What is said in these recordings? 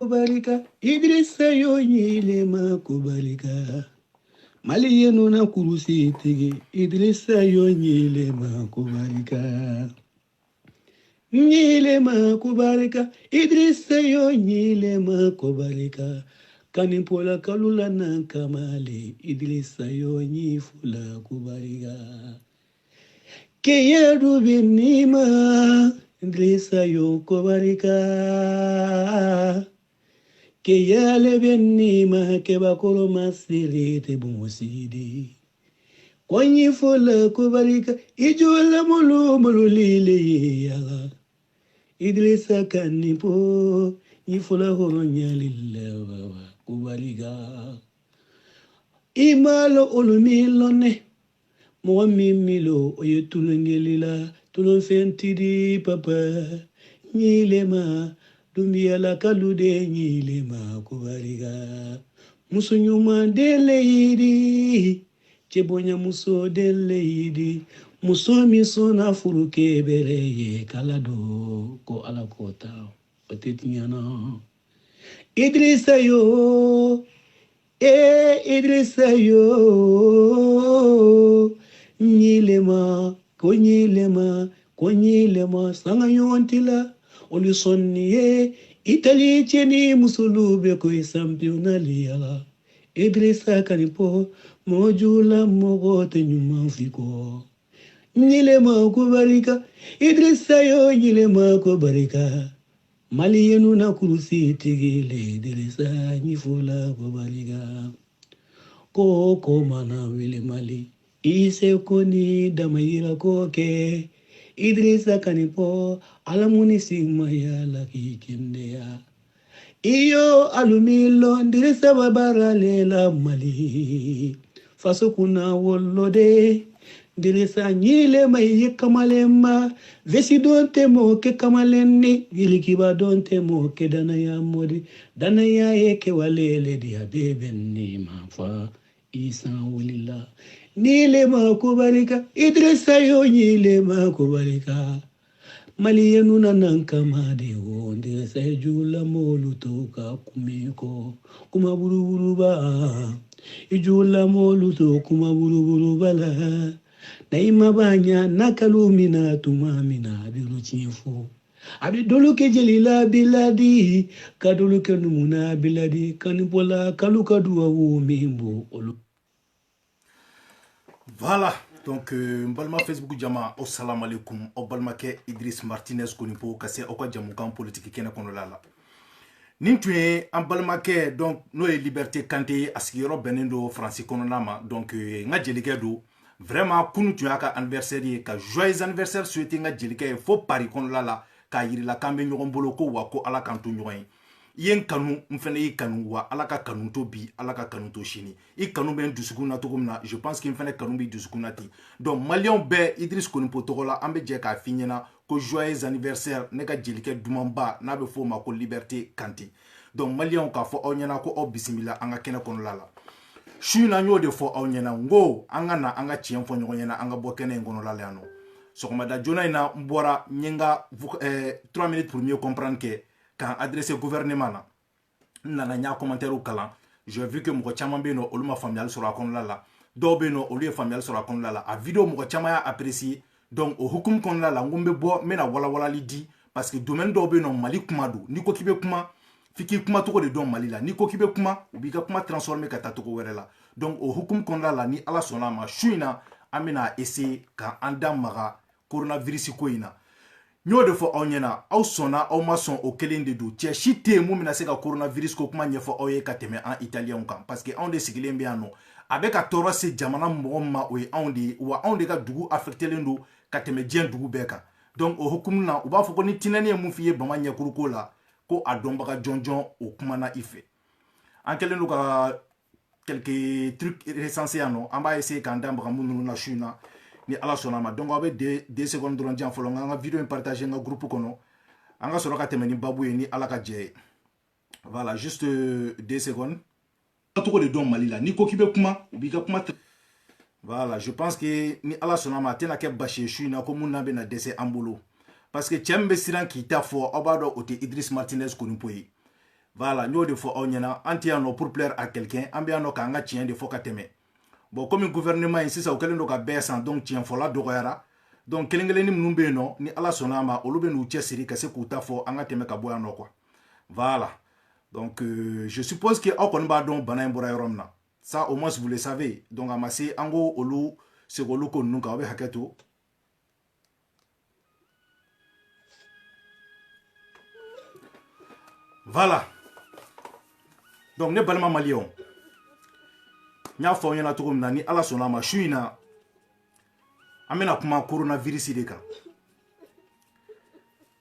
kubalika Idrissa yonyilema kubalika Maliyenu na kurusi tigi Idrissa yonyilema kubalika Nyilema kubalika Idrissa yonyilema kubalika Kanimpola kalula na kamali Idrissa yonyifula kubalika Keyedu binima Idrissa yo kubalika Keyale binima kebakoro masili te bumusidi Kwanyi fola kubalika Ijula mulu lile yala Idrissa kanipo Yifola horonya lile kubalika Imalo olumilone Mwami milo oye tulungelila tulofentidi papa Nyilema Dumbiala kalude nyilema kubaliga Muso nyuma dele yidi Chebonya muso dele yidi Muso miso na furuke bereye kalado ko alakota Otetinyana Idrissa yo Idrissa yo Nyilema Konyilema Sanga yontila Olusonnie Italie cheni musulube ko sampionali yala Idrissa kanipo mojula mogote nyuma fiko Nyilema kubarika Idrissa yo nyilema kubarika Maliyenu na kurusi tigile Idrissa nyifula kubarika Koko mana wile mali Ise koni damayira koke Idrissa kanipo alamuni sigma ya laki kindea Iyo alumilo Idrissa babara lela mali Faso kuna wolode Idrissa nyilema ye kamalema Vesi donte moke kamaleni Gilikiba donte moke danaya modi Danaya eke walele dia bebeni mafa Isa ulila Nilema kubalika Idrissa yo nilema kubalika Maliyenu na nankamade wo Idrissa jula molu toka kumiko Kuma buru ba Ijula molu to kuma buru bala Naima banya nakalumina tumamina bilu chifu Abidulu ke jelila biladi Kadulu ke numuna biladi Kanipola kaluka duwa wo mimbo olu Voilà, donc Mbalma Facebook Jama, assalamu alaikum, Obalmake Idriss Martinez Konipo, Kase Okwa Jamoukan politique Kena Konolala. Nintue Mbalmake, donc, nous liberté Kanté, Askiro Benendo, Francis Kononama, donc, nga jelike do, vraiment, kunu tu ka anniversaire, ka joyeux anniversaire souhaité nga jelike, fo pari Konolala, ka yiri la kambe nyogombolo ko wako ala kantu nyogoyen. Yen kanu mfene yi kanu wa alaka kanu to bi alaka kanu to shini I kanu ben dusukuna to komna je pense qu'il mfene kanu bi dusukuna ti donc Malion be Idriss Konipo togola ambe je ka finyena ko joyeux anniversaire ne ka jelike dumamba na be fo ma ko liberté Kanté donc Malion ka fo onyana ko o bisimila anga kena konolala shuna nyo de fo onyana ngo anga na anga chien fo nyonyana anga bo kena ngonolala ano so comme da jona ina mbora nyenga 3 minutes pour mieux comprendre que quand adressé gouvernement na nana commentaire au kalan j'ai vu que mo chama beno oluma familial sur la kon la do beno olu familial sur la kon la a vidéo mo chama ya apprécié donc au hukum kon la ngombe bo mena wala li di parce que domaine do beno mali kuma do ni ko kibe kuma fiki kuma to ko de don mali la ni ko kibe kuma ubiga kuma transformer ka tato ko were la donc au hukum kon la ni ala sona ma shuina amena essayer ka anda maga coronavirus ko ina Nyo de fo onyena au sona au mason au kelende do tia shite mu mina se ka coronavirus ko kuma nyefo oye ka teme en italien kan parce que on de sigile mbiano avec a toro se jamana mo we on de ka dugu affecté lendo ka teme dien dugu beka donc o hukum na uba fo ko ni tinani mu fiye bama nyakuru ko la ko adomba ka jonjon o kuma na ife en kelendo ka quelques trucs recensés non on va essayer quand ndamba mu na shuna ni ala sonama donc abe 2 secondes dron jam folo nga vidéo partager nga groupe kono anga solo ka temeni babu ni ala ka je voilà juste 2 secondes to de don malila ni ko kibe kuma ubiga kuma voilà je pense que ni ala sonama tena ke baché shuina ko munna be na dese ambolo parce que tchembe siran ki ta fo obado ote Idriss Martinez Konipo Voilà, nous de fois anti pour plaire à quelqu'un, ambiano ka nga tien de fois kateme. Bon, comme le gouvernement ici ça auquel nous ka baisser donc tien fola dogoyara. Donc kelengele ni mnumbe no ni ala sonama olube nu tiesiri ka se kuta fo anga teme ka boya no quoi. Voilà. Donc je suppose que on ba don bana mbora yoromna. Ça au moins vous le savez. Donc amasi ango olu se golu ko nunka obe haketo. Voilà. Donc ne balma malion. Nya fo nyana to na ni ala sonama shuina. Amena kuma coronavirus de kan.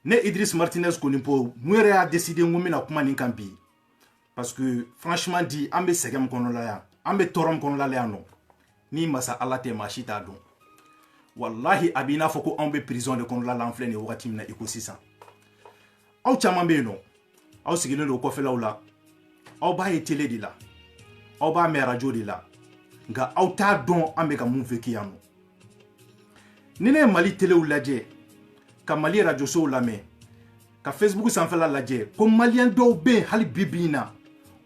Ne Idriss Martinez Konimpo muere a décidé ngomina kuma ni kambi. Parce que franchement dit ambe segam kono la ya. Ambe torom kono la ya no. Ni masa ala te machita don. Wallahi abina foko ambe prison de kono la l'enflé ne wakati mina ecosystem. Aw chama be no. Aw sigile do ko fela wala. Aw ba ye télé de la. Aw ba me radio de la. Nga aw ta don ambe ka mun veki yano. Nene Mali télé ou lajé. Ka Mali radio so lame. Ka Facebook sanfɛla lajɛ ko malien dɔw bɛ hali bibi in na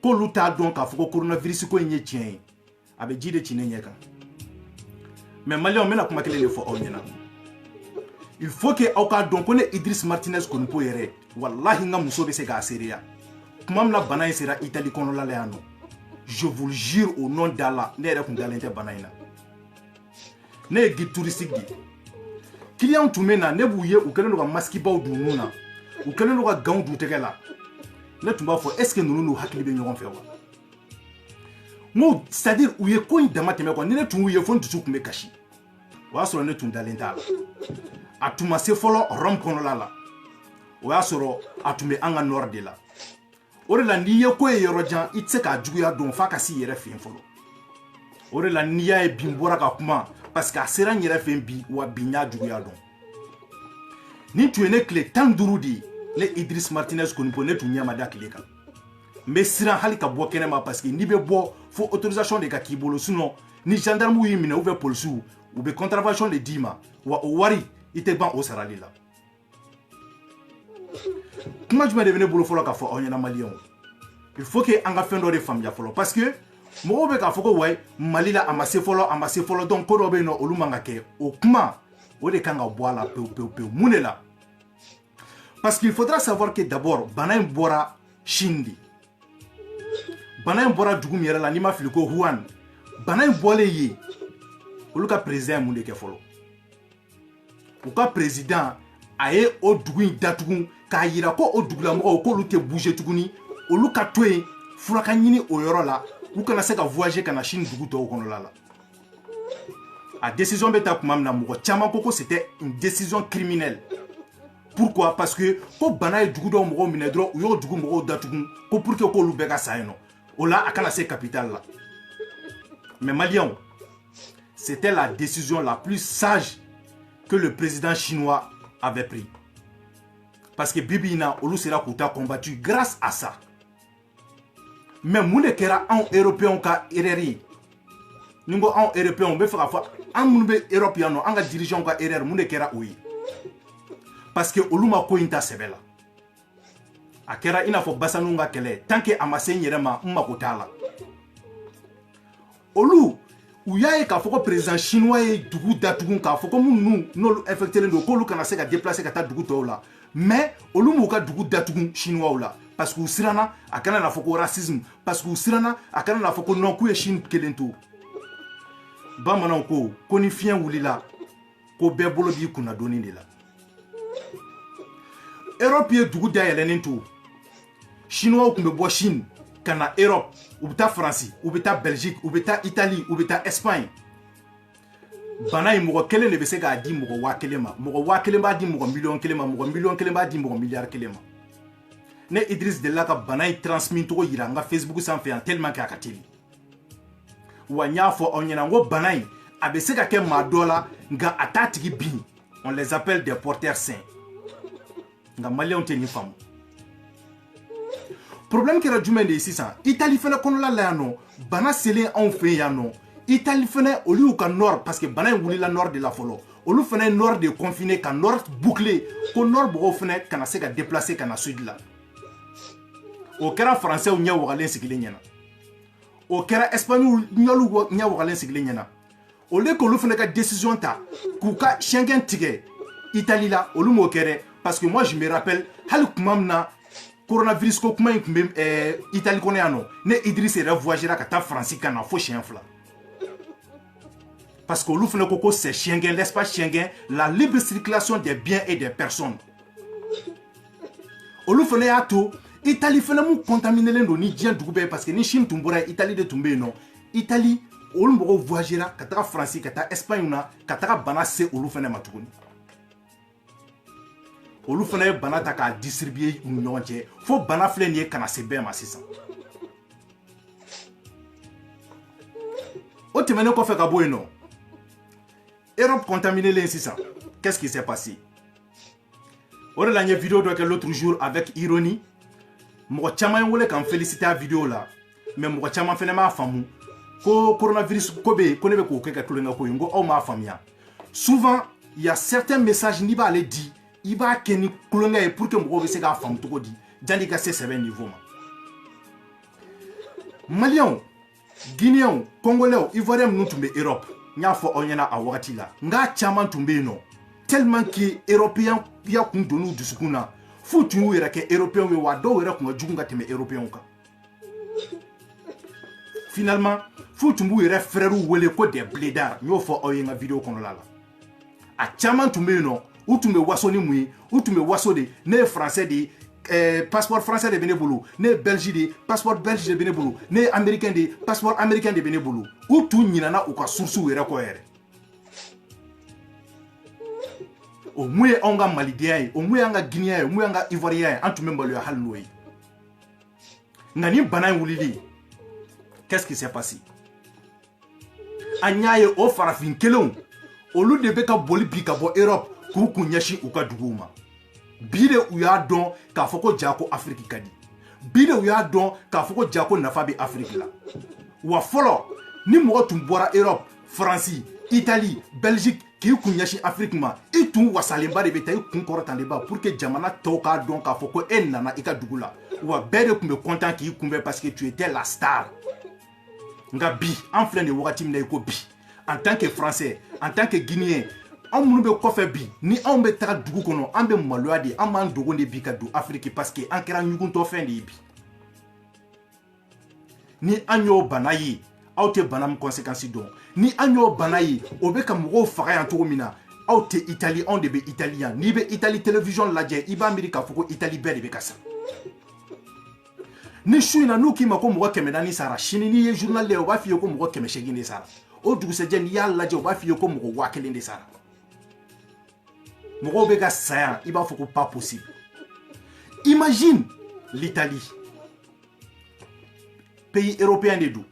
k'olu t'a dɔn k'a fɔ ko coronavirus ko in ye tiɲɛ ye a bɛ ji de ci ne ɲɛ kan mais malien n bɛna kuma kelen de fɔ aw ɲɛna il faut que aw k'a dɔn ko ne Idriss Martinez Konimpo yɛrɛ wallahi n ka muso bɛ se k'a seereya kuma min na bana in sera Italie kɔnɔla la yan nɔ je vous le jure au nom d'Allah ne yɛrɛ tun dalen tɛ bana in na ne ye guide touristique de client tun bɛ na ne b'u ye u kɛlen don ka masque baw don nun na u kɛlen don ka gants d'u tɛgɛ la ne tun b'a fɔ est ce que ninnu n'u hakili bɛ ɲɔgɔn fɛ wa n ko c'est à dire u ye ko in dama tɛmɛ quoi ni ne tun y'u ye fo n dusu tun bɛ kasi o y'a sɔrɔ ne tun dalen t'a la a tun ma se fɔlɔ Rome kɔnɔla la o y'a sɔrɔ a tun bɛ an ka nord de la o de la n'i ye ko ye yɔrɔ jan i tɛ se k'a juguya dɔn f'a ka s'i yɛrɛ fɛ yen fɔlɔ o de la n'i y'a ye bi n bɔra ka kuma parce que a sera n yɛrɛ fɛ yen bi wa bi n y'a juguya dɔn ni tun ye ne tile 15 de ye ne Idriss Martinez Konimpo ne tun ɲɛ ma da tile kan n bɛ siran hali ka bɔ kɛnɛ ma parce que n'i bɛ bɔ fo autorisation de ka k'i bolo sinon ni gendarme y'i minɛ ou bien policiers u bɛ contravention de d'i ma wa o wari i tɛ ban o sarali la kuma jumɛn de bɛ ne bolo fɔlɔ k'a fɔ aw ɲɛna maliyɛnw il faut que an ka fɛn dɔ de faamuya fɔlɔ parce que mɔgɔw bɛ k'a fɔ ko wayi Mali la a ma se fɔlɔ donc ko dɔ bɛ yen nɔ olu man ka kɛ o kuma o de kan ka bɔ a la pewu pewu pewu mun de la parce qu'il faudra savoir que d'abord bana in bɔra Chine de bana in bɔra dugu min yɛrɛ la n'i ma fili ko Wuhan bana in bɔlen ye olu ka président ye mun de kɛ fɔlɔ u ka président a ye o dugu in datugu k'a yira ko o dugulamɔgɔw k'olu tɛ bouger tuguni olu ka to yen fura ka ɲini o yɔrɔ la u kana se ka voyager ka na Chine dugu tɔw kɔnɔla la a décision bɛ ta kuma min na mɔgɔ caman ko c'était une décision criminelle. Pourquoi? Parce que ko bana ye dugu dɔw mɔgɔw minɛ dɔrɔn u y'o dugu mɔgɔw datugu ko pour que k'olu bɛɛ ka sa yen nɔ o la a kana se capitale la mais Maliens c'était la décision la plus sage que le président chinois avait pris parce que bibi in na olu sera k'u ta combattu grâce à ça mais mun de kɛra anw européens ka erreur ye ni n ko anw européens n bɛ fɛ k'a fɔ an minnu bɛ Europe yan nɔ an ka dirigeants ka erreur mun de kɛra o ye parce que olu ma ko in ta sɛbɛ la a kɛra i n'a fɔ Bassanu ka kɛlɛ tant que a ma se n yɛrɛ ma n mako t'a la olu u y'a ye k'a fɔ ko président chinois ye dugu datugu k'a fɔ ko minnu n'olu infectelen don k'olu kana se ka déplacer ka taa dugu tɔw la mais olu m'u ka dugu datugu chinois la parce que u siranna a kana na fɔ ko racisme parce que u siranna a kana na fɔ ko non k'u ye Chine kelen to bamananw ko ni fiɲɛ wulila ko bɛɛ bolo b'i kunna donni de la Europe ye dugu dayɛlɛnnen to chinois tun bɛ bɔ Chine ka na Europe u bɛ taa France u bɛ taa Belgique u bɛ taa Italie u bɛ taa Espagne bana in mɔgɔ kelen de bɛ se k'a di mɔgɔ 1000 ma mɔgɔ 1000 b'a di mɔgɔ 1,000,000 ma mɔgɔ 1,000,000 b'a di mɔgɔ 1,000,000,000 ma ne Idriss delila ka bana in transmis togo yira n ka Facebook sanfɛ yan tellement que a ka teli wa n y'a fɔ aw ɲɛna n ko bana in a bɛ se ka kɛ maa dɔ la nka a t'a tigi bin on les appelle des porteurs sains nga Maliens tɛ nin faamu problème kɛra jumɛn de ye sisan Italie fɛnɛ kɔnɔla la yan nɔ bana selen anw fɛ yan nɔ Italie fɛnɛ olu y'u ka nord parce que bana in wulila nord de la fɔlɔ olu fɛnɛ nord de confiné ka nord boucler ko nord mɔgɔw fɛnɛ kana se ka déplacer ka na sud la o kɛra français ɲɛ wagalen sigilen ɲɛna o kɛra espagnol ɲɛ wagalen sigilen ɲɛna au lieu k'olu fana ka décision ta k'u ka Schengen tigɛ Italie la olu m'o kɛ parce que moi je me rappelle hali kuma min na coronavirus ko kuma in tun bɛ Italie kɔnɔ yan nɔ ne Idriss yɛrɛ voyagera ka taa France kan na fo siɲɛ 2 parce que olu fana ko c'est Schengen l'espace Schengen la libre circulation des biens et des personnes olu fana y'a to Italie fana mu contaminelen don ni diɲɛ dugu bɛɛ parce que ni Chine tun bɔra Italie de tun bɛ yen nɔ Italie olu mɔgɔw voyagera ka taga France ka taa Espagne na ka taga bana se olu fana ma tuguni olu fana ye bana ta k'a distribuer u ni ɲɔgɔn cɛ fo bana filɛ nin ye kana se bɛɛ ma sisan o tɛmɛnen kɔfɛ ka bɔ yen nɔ Europe contaminelen sisan qu'est-ce qui s'est passé o de la n ye vidéo dɔ kɛ l'autre jour avec ironie mɔgɔ caman ye wele k'an féliciter a vidéo la mais mɔgɔ caman fana m'a faamu ko coronavirus ko bɛ yen ko ne bɛ k'o kɛ ka tulonkɛ ko ye n ko aw m'a faamuya souvent il y a certains messages n'i b'ale di i b'a kɛ ni tulonkɛ ye pour que mɔgɔw bɛ se k'a faamu cogo di janni ka se sɛbɛn niveau ma Maliens Guinéens Congolais Ivoiriens minnu tun bɛ Europe n y'a fɔ aw ɲɛna a wagati la nka caman tun bɛ yen nɔ tellement que Européens ya kun donn'u dusukun na f'u tun y'u yɛrɛ kɛ Européens ye wa dɔw yɛrɛ kun ka jugu ka tɛmɛ Européens kan finalement f'u tun b'u yɛrɛ frères wele ko des blédards n y'o fɔ aw ye n ka vidéo kɔnɔla la a caman tun bɛ yen nɔ u tun bɛ waso ni mun ye u tun bɛ waso de ne ye français de passeport français de bɛ ne bolo ne ye belge de passeport belge de bɛ ne bolo ne ye américain de passeport américain de bɛ ne bolo u tun ɲinana u ka sources yɛrɛ kɔ yɛrɛ o mun ye anw ka malidenya ye o mun y'an ka guinéen ye o mun y'an ka ivoirien ye an tun bɛ maloya hali n'o ye nka ni bana in wulili qu'est-ce qui s'est passé an y'a ye o farafin kelenw olu de bɛ ka boli bi ka bɔ Europe k'u kun ɲɛsin u ka duguw ma bi de u y'a dɔn k'a fɔ ko ja ko Afrique ka di bi de u y'a dɔn k'a fɔ ko ja ko nafa bɛ Afrique la wa fɔlɔ ni mɔgɔ tun bɔra Europe France Italie Belgique k'i kun ɲɛsin Afrique ma i tun wasalenba de bɛ taa i kun kɔrɔtanlenba pour que jamana tɔw k'a dɔn k'a fɔ ko e nana i ka dugu la wa bɛɛ de tun bɛ content k'i kunbɛn parce que tu étais la star nka bi an filɛ nin wagati min na i ko bi en tant que français en tant que guinéen an minnu bɛ kɔfɛ bi ni anw bɛ taga dugu kɔnɔ an bɛ maloya de an b'an dogo de bi ka don Afrique parce que an kɛra ɲuguntɔfɛn de ye bi ni an y'o bana ye aw tɛ bana min conséquence dɔn ni an y'o bana ye o bɛ ka mɔgɔw faga yan cogo min na aw tɛ Italie anw de bɛ Italie yan n'i bɛ Italie télévision lajɛ i b'a miiri k'a fɔ ko Italie bɛɛ de bɛ ka sa ni su in na n'u k'i ma ko mɔgɔ 400 sara sini n'i ye journal lajɛ o b'a f'i ye ko mɔgɔ 800 de sara o dugusɛjɛ n'i y'a lajɛ o b'a f'i ye ko mɔgɔ 1000 de sara mɔgɔw bɛ ka sa yan i b'a fɔ ko pas possible imagine l'Italie pays européen de don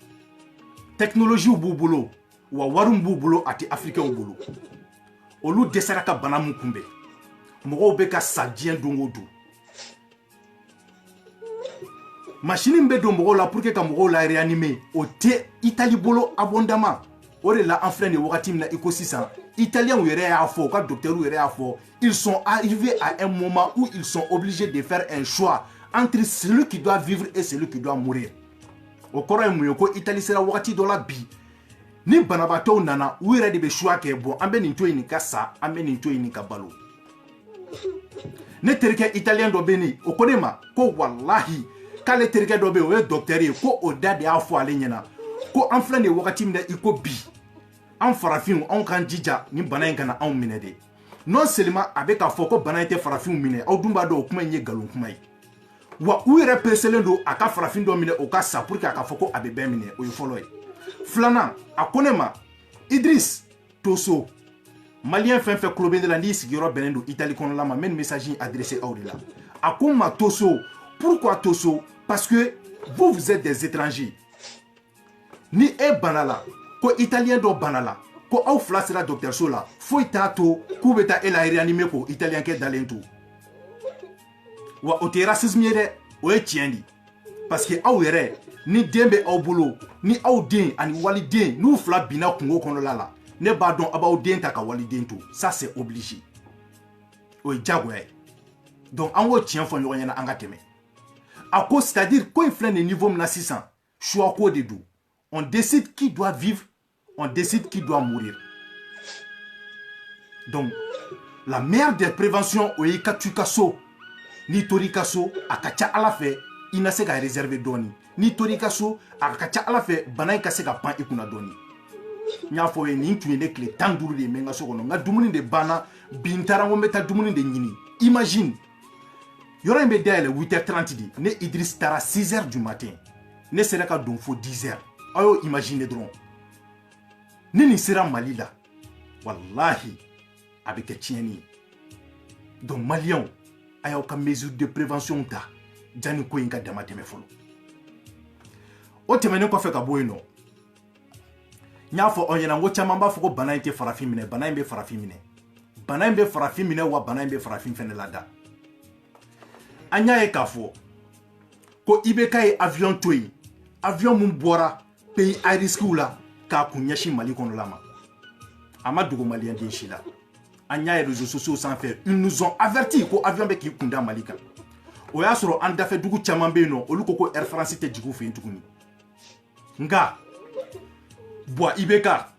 technologie b'u bolo wa wari b'u bolo a tɛ africains bolo olu dɛsɛra ka bana mun kunbɛn mɔgɔw bɛ ka sa diɲɛ don o don machine bɛ don mɔgɔw la pour que ka mɔgɔw la réanimer o tɛ Italie bolo abondamment o de la an filɛ nin wagati min na i ko sisan Italiens yɛrɛ y'a fɔ u ka docteurs yɛrɛ y'a fɔ ils sont arrivés à un moment où ils sont obligés de faire un choix entre celui qui doit vivre et celui qui doit mourir o kɔrɔ ye mun ye ko Italie sera wagati dɔ la bi ni banabaatɔw nana u yɛrɛ de bɛ choix kɛ bon an bɛ nin to yen nin ka sa an bɛ nin to yen nin ka balo ne terikɛ italien dɔ bɛ nin o ko ne ma ko walahi k'ale terikɛ dɔ bɛ yen o ye docteur ye ko o da de y'a fɔ ale ɲɛna ko an filɛ nin wagati min na i ko bi an farafinw anw k'an jija nin bana in kana anw minɛ de non seulement a bɛ k'a fɔ ko bana in tɛ farafinw minɛ aw dun b'a dɔn o kuma in ye nkalon kuma ye wa u yɛrɛ preselen don a ka farafin dɔ minɛ o ka sa pour que a ka fɔ ko a bɛ bɛɛ minɛ o ye fɔlɔ ye filanan a ko ne ma Idriss Toso malien fɛn fɛn kulo bɛ ne la n'i sigiyɔrɔ bɛnnen don Italie kɔnɔla ma n bɛ nin message in adressé aw de la a ko n ma Toso pourquoi Toso parce que vous êtes des étrangers ni e bana la ko italien dɔ bana la ko aw fila sera dɔgɔtɔrɔso la foyi t'a to k'u bɛ taa e la réanimer ko italien kɛ dalen to wa o tɛ racisme ye dɛ o ye tiɲɛ de parce que aw yɛrɛ ni den bɛ aw bolo ni aw den ani waliden n'u fila binna kungo kɔnɔla la ne b'a dɔn a b'aw den ta ka waliden to ça c'est obligé o ye diyagoya ye donc an k'o tiɲɛ fɔ ɲɔgɔn ɲɛna an ka tɛmɛ à cause, c'est-à-dire quand il fait le niveau 600 choix quoi de do on décide qui doit vivre, on décide qui doit mourir. Donc la meilleure des préventions au ikatukaso ni torikaso akacha ala fe ina se ka réserver doni ni torikaso akacha ala fe bana ka se ka pan ikuna doni nya fo ye ni tuye ne kle tanduru de menga so kono nga dumuni de bana bintara ngo meta dumuni de nyini. Imagine yora mbe dele 8h30 di ne Idriss tara 6h du matin ne sera ka don fo 10h ayo imagine dron ni sera Mali la wallahi avec tieni. Donc Maliens aya ka mesure de prévention ta jani ko inga dama teme folo o temene ko fe ka boyno nya fo onyana ngo chama ba fo bana inte farafin mine bana imbe farafin mine bana imbe farafin mine wa bana imbe farafin fene lada anya e ka fo ko ibeka e avion toyi avion mun bora pays à risque la ka kunyashi Mali kono lama amadugo malien din shila anya et réseaux sociaux sans faire ils nous ont averti ko avion be ki kunda Malika o ya soro anda fe dugu chamambe no oluko Air France te jigu fe ntukuni nga bois Ibeka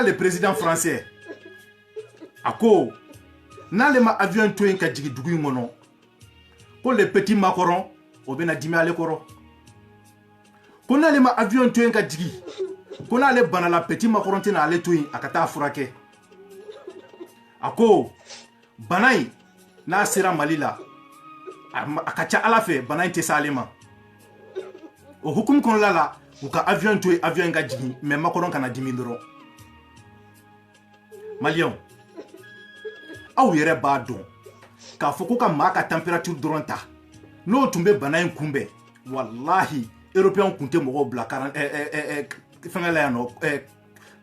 le président français ako nalema avion to enka jigi dugu ngono ko le petit Macron o bena dimi ale koro ko nalema avion to enka jigi ko nale bana la petit Macron te na ale to akata furake ako banai na sera Mali la akacha ala fe banai te salema o hukum kon la uka avion to avion nga jigi mais Macron kana dimi doro Malion aw yere ba don ka foko ka maka température doronta no tumbe banai kumbe wallahi européen kunte mo bla 40 fengala yano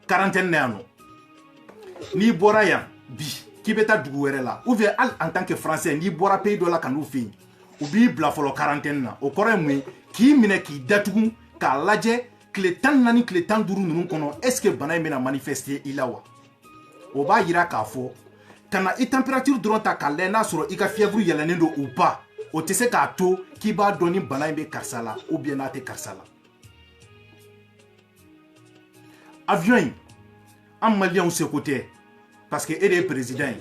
quarantaine yano ni bora ya bi ki beta dugu wɛrɛ la ou bien en tant que français ni bora pays dɔ la ka n'u fin u b'i bila fɔlɔ quarantaine na o kɔrɔ ye mun ye k'i minɛ k'i datugu k'a lajɛ tile 14 tile 15 ninnu kɔnɔ est ce que bana in bɛna manifester i la wa o b'a yira k'a fɔ kana i température dɔrɔn ta k'a lajɛ n'a sɔrɔ i ka fièvre yɛlɛnnen don ou pas o tɛ se k'a to k'i b'a dɔn ni bana in bɛ karisa la ou bien n'a tɛ karisa la avion in an maliyɛnw seko tɛ parce que et les présidents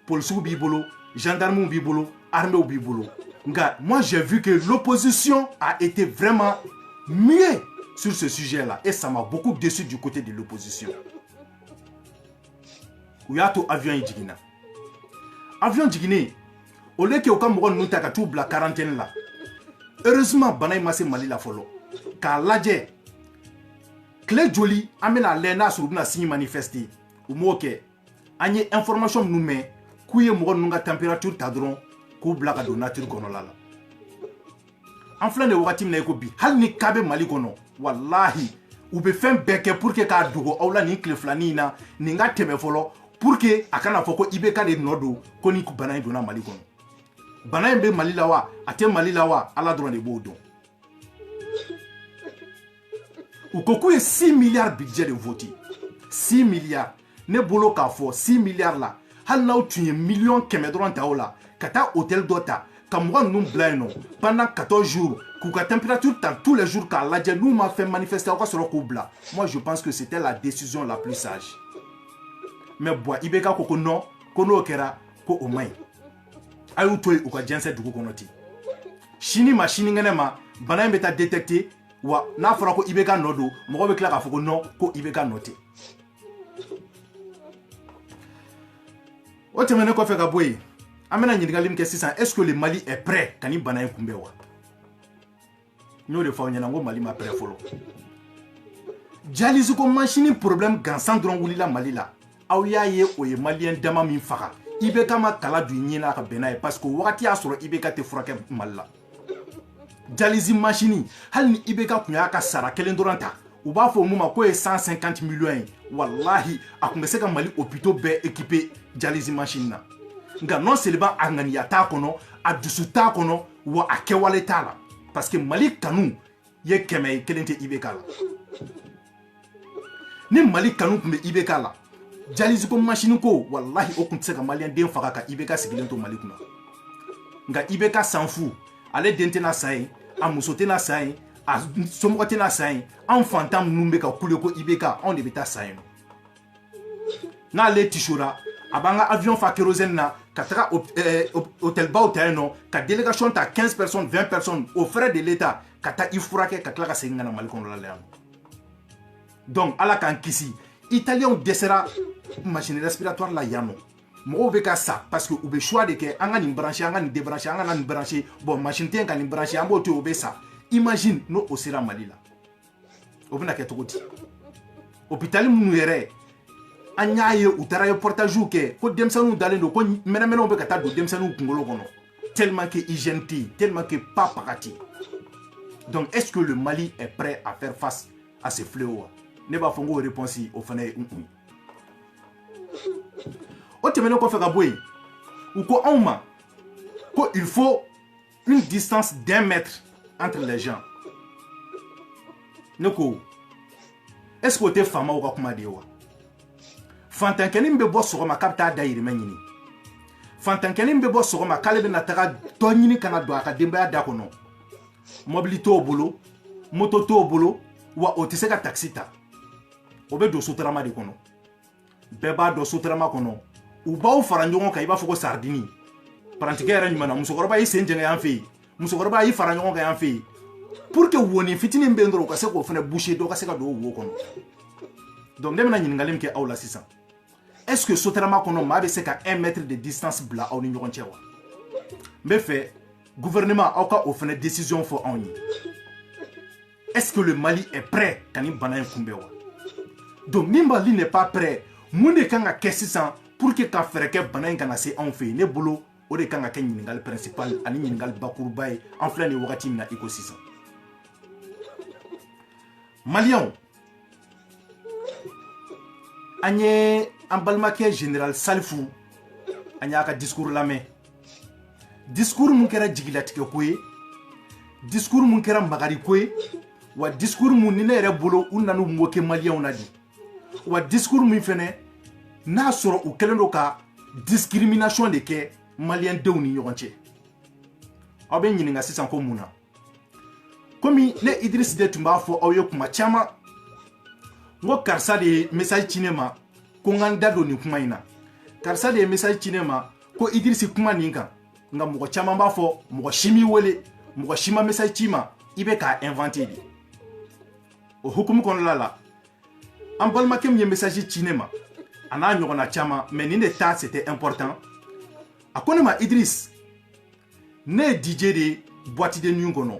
police b'i bolo gendarmes b'i bolo armée b'i bolo nga moi j'ai vu que l'opposition a été vraiment mieux sur ce sujet là et ça m'a beaucoup déçu du côté de l'opposition ou y'a to avion jigina avion jigini au lieu que au Cameroun nous ta ka tout la quarantaine là heureusement bana ma se Mali la folo ka lajɛ clé joli amena lena sur na signe manifester ou mo ke anye information nous met kuye mo nga température ta dron ku blaka do nature kono la en flan de wakati na ko bi hal ni kabe Mali kono wallahi ou be fen beke pour que ka dugo awla ni clé flani na ni nga teme folo pour que akana foko Ibeka de nodo ko ni ku bana do na Mali kono bana be Mali la wa ate Mali la wa ala dron de bodo ou koku 6 milliards budget de vote 6 milliards ne bolo k'a fɔ 6 milliards la hali n'aw tun ye million 100 dɔrɔn ta o la ka taa hôtel dɔ ta ka mɔgɔ ninnu bila yen nɔ pendant 14 jours k'u ka température ta tous les jours k'a lajɛ n'u ma fait manifester aw ka sɔrɔ k'u bila moi je pense que c'était la décision la plus sage mais bon Ibeka ko ko non ko n'o kɛra ko o man ɲi a y'u to yen u ka jɛnsɛn dugu kɔnɔ ten sini ma sinikɛnɛ ma bana in bɛ taa détecter wa n'a fɔra ko Ibeka nɔ don mɔgɔ bɛ tila k'a fɔ ko non ko Ibeka nɔ tɛ o tɛmɛnen kɔfɛ ka bɔ yen an bɛna ɲininkali min kɛ sisan est ce que le Mali est prêt ka ni bana in kunbɛn wa n y'o de fɔ aw ɲɛna n ko Mali ma prêt fɔlɔ dialyse ko machine problème gansan dɔrɔn wulila Mali la aw y'a ye o ye maliyɛn dama min faga Ibeka ma kala don i ɲɛ n'a ka bɛn n'a ye parce que o wagati y'a sɔrɔ Ibeka tɛ furakɛ Mali la dialyse machine hali ni Ibeka kun y'a ka sara kelen dɔrɔn ta u b'a fɔ mun ma ko ye 150 millions ye wallahi a kun bɛ se ka Mali hôpitaux bɛɛ équipé dialyse machine na nka non seulement a ŋaniya t'a kɔnɔ a dusu t'a kɔnɔ wa a kɛwale t'a la parce que Mali kanu ye 100 ye kelen tɛ Ibeka la ni Mali kanu kun bɛ Ibeka la dialyse ko machine ko wallahi o kun tɛ se ka maliyɛn den faga ka Ibeka sigilen to Mali kunna nka Ibeka s'en fout ale den tɛna sa ye a muso tɛna sa ye a somɔgɔ tɛna sa ye an fantan minnu bɛ ka kule ko IBK anw de bɛ taa sa yen n'ale tisora a b'an ka avion fa kérosène na ka taga hôtel baw ta yen nɔ ka délégation ta 15 personnes 20 personnes aux frais de l'état ka taa i furakɛ ka tila ka segin ka na Mali kɔnɔla la yan donc ala k'an kisi italiens dɛsɛra machine respiratoire la yan nɔ mɔgɔw bɛ ka sa parce que u bɛ choix de kɛ an ka nin brancher an ka nin débrancher an ka na nin brancher bon machine tɛ yen ka nin brancher an b'o to yen o bɛ sa imagine n'o o sera Mali la o bɛna kɛ cogo di hôpital minnu yɛrɛ an y'a ye u taara reportage kɛ ko denmisɛnninw dalen don ko mɛnɛmɛnɛw bɛ ka taa don denmisɛnninw kunkolo kɔnɔ tellement que hygiène tɛ yen tellement que pas paga tɛ yen donc est-ce que le Mali est prêt à faire face à ce fléau ne b'a fɔ n ko réponse o fana ye oui o tɛmɛnen kɔfɛ ka bɔ yen u ko anw ma ko il faut une distance d'1 mètre entre les gens ne ko est-ce que o tɛ faamaw ka kuma de ye wa fantankɛnin bɛ bɔ sɔgɔma k'a bɛ taa dayirimɛ ɲini fantankɛnin bɛ bɔ sɔgɔma k'ale bɛna taga dɔ ɲini ka na don a ka denbaya da kɔnɔ mobili t'o bolo moto t'o bolo wa o tɛ se ka taxi ta o bɛ don sotarama de kɔnɔ bɛɛ b'a dɔn sotarama kɔnɔ u b'aw fara ɲɔgɔn kan i b'a fɔ ko sardini parantikɛ yɛrɛ ɲuman na musokɔrɔba y'i sen jɛngɛ yan fɛ yen musokɔrɔba y'i fara ɲɔgɔn kan yan fɛ yen pour que woni fitinin bɛ yen dɔrɔn u ka se k'o fana boucher dɔ ka se ka don o wo kɔnɔ donc ne bɛna ɲininkali min kɛ aw la sisan est-ce que sotarama kɔnɔ maa bɛ se ka 1 mètre de distance bila aw ni ɲɔgɔn cɛ wa n bɛ fɛ gouvernement aw ka o fana décision fɔ anw ye est-ce que le Mali est prêt ka nin bana in kunbɛn wa donc ni Mali n'est pas prêt mun de kan ka kɛ sisan pour que ka fɛrɛ kɛ bana in kana se anw fɛ yen ne bolo o de kan ka kɛ ɲininkali principal ani ɲininkali bakuruba ye an filɛ nin wagati min na i ko sisan maliyɛnw an ye an balimakɛ général Salifu an y'a ka discours lamɛn discours mun kɛra jigilatigɛ ko ye discours mun kɛra magari ko ye wa discours mun ni ne yɛrɛ bolo u nana u moquer maliyɛnw na di wa discours mun fɛnɛ n'a sɔrɔ u kɛlen don ka discrimination de kɛ maliyɛn denw ni ɲɔgɔn cɛ aw bɛ ɲininka sisan ko mun na komi ne Idriss de tun b'a fɔ aw ye kuma caman n ko karisa de ye message ci ne ma ko n ka n da don nin kuma in na karisa de ye message ci ne ma ko Idriss kuma nin kan nka mɔgɔ caman b'a fɔ mɔgɔ si m'i wele mɔgɔ si ma message ci ma i bɛ k'a inventé de o hukumu kɔnɔna la an balimakɛ min ye message ci ne ma a n'a ɲɔgɔnna caman mais nin de ta c'était important a ko ne ma Idriss ne ye DJ de ye boîte de nuit kɔnɔ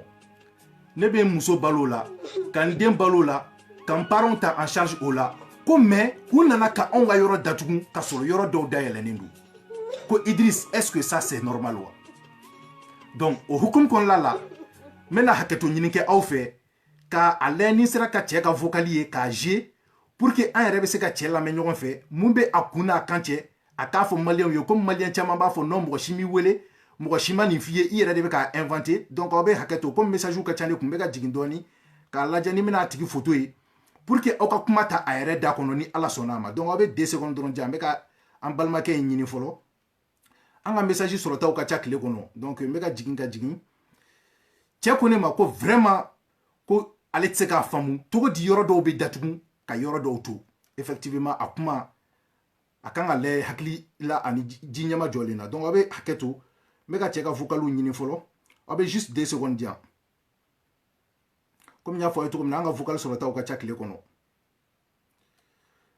ne bɛ n muso balo la ka n den balo la ka n parents ta en charge o la ko mais u nana ka anw ka yɔrɔ datugu ka sɔrɔ yɔrɔ dɔw dayɛlɛnnen don ko Idriss est-ce que ça c'est normal wa donc o hukumu kɔnɔna la n bɛna hakɛto ɲini kɛ aw fɛ ka a layɛ ni sera ka cɛ ka vocal ye k'a jouer pour que an yɛrɛ bɛ se ka cɛ lamɛn ɲɔgɔn fɛ mun bɛ a kun n'a kan cɛ a k'a fɔ maliyɛnw ye comme maliyɛn caman b'a fɔ non mɔgɔ si m'i wele mɔgɔ si ma nin f'i ye i yɛrɛ de bɛ k'a inventé donc aw bɛ hakɛto comme message ka ca ne kun bɛ ka jigin dɔɔni k'a lajɛ ni bɛna a tigi photo ye pour que aw ka kuma ta a yɛrɛ da kɔnɔ ni ala sɔnna a ma donc aw bɛ 2 secondes dɔrɔn jan n bɛ ka an balimakɛ in ɲini fɔlɔ an ka message sɔrɔtaw ka ca tile kɔnɔ donc n bɛ ka jigin cɛ ko ne ma ko vraiment ko ale tɛ se k'a faamu cogo di yɔrɔ dɔw bɛ datugu ka yɔrɔ dɔw to effectivement a kuma a kan ka lajɛ hakili la ani ji ɲɛma jɔlen na donc aw bɛ hakɛ to n bɛ ka cɛ ka vocaliw ɲini fɔlɔ aw bɛ juste 2 secondes di yan comme n y'a fɔ aw ye cogo min na an ka vocal sɔrɔtaw ka ca tile kɔnɔ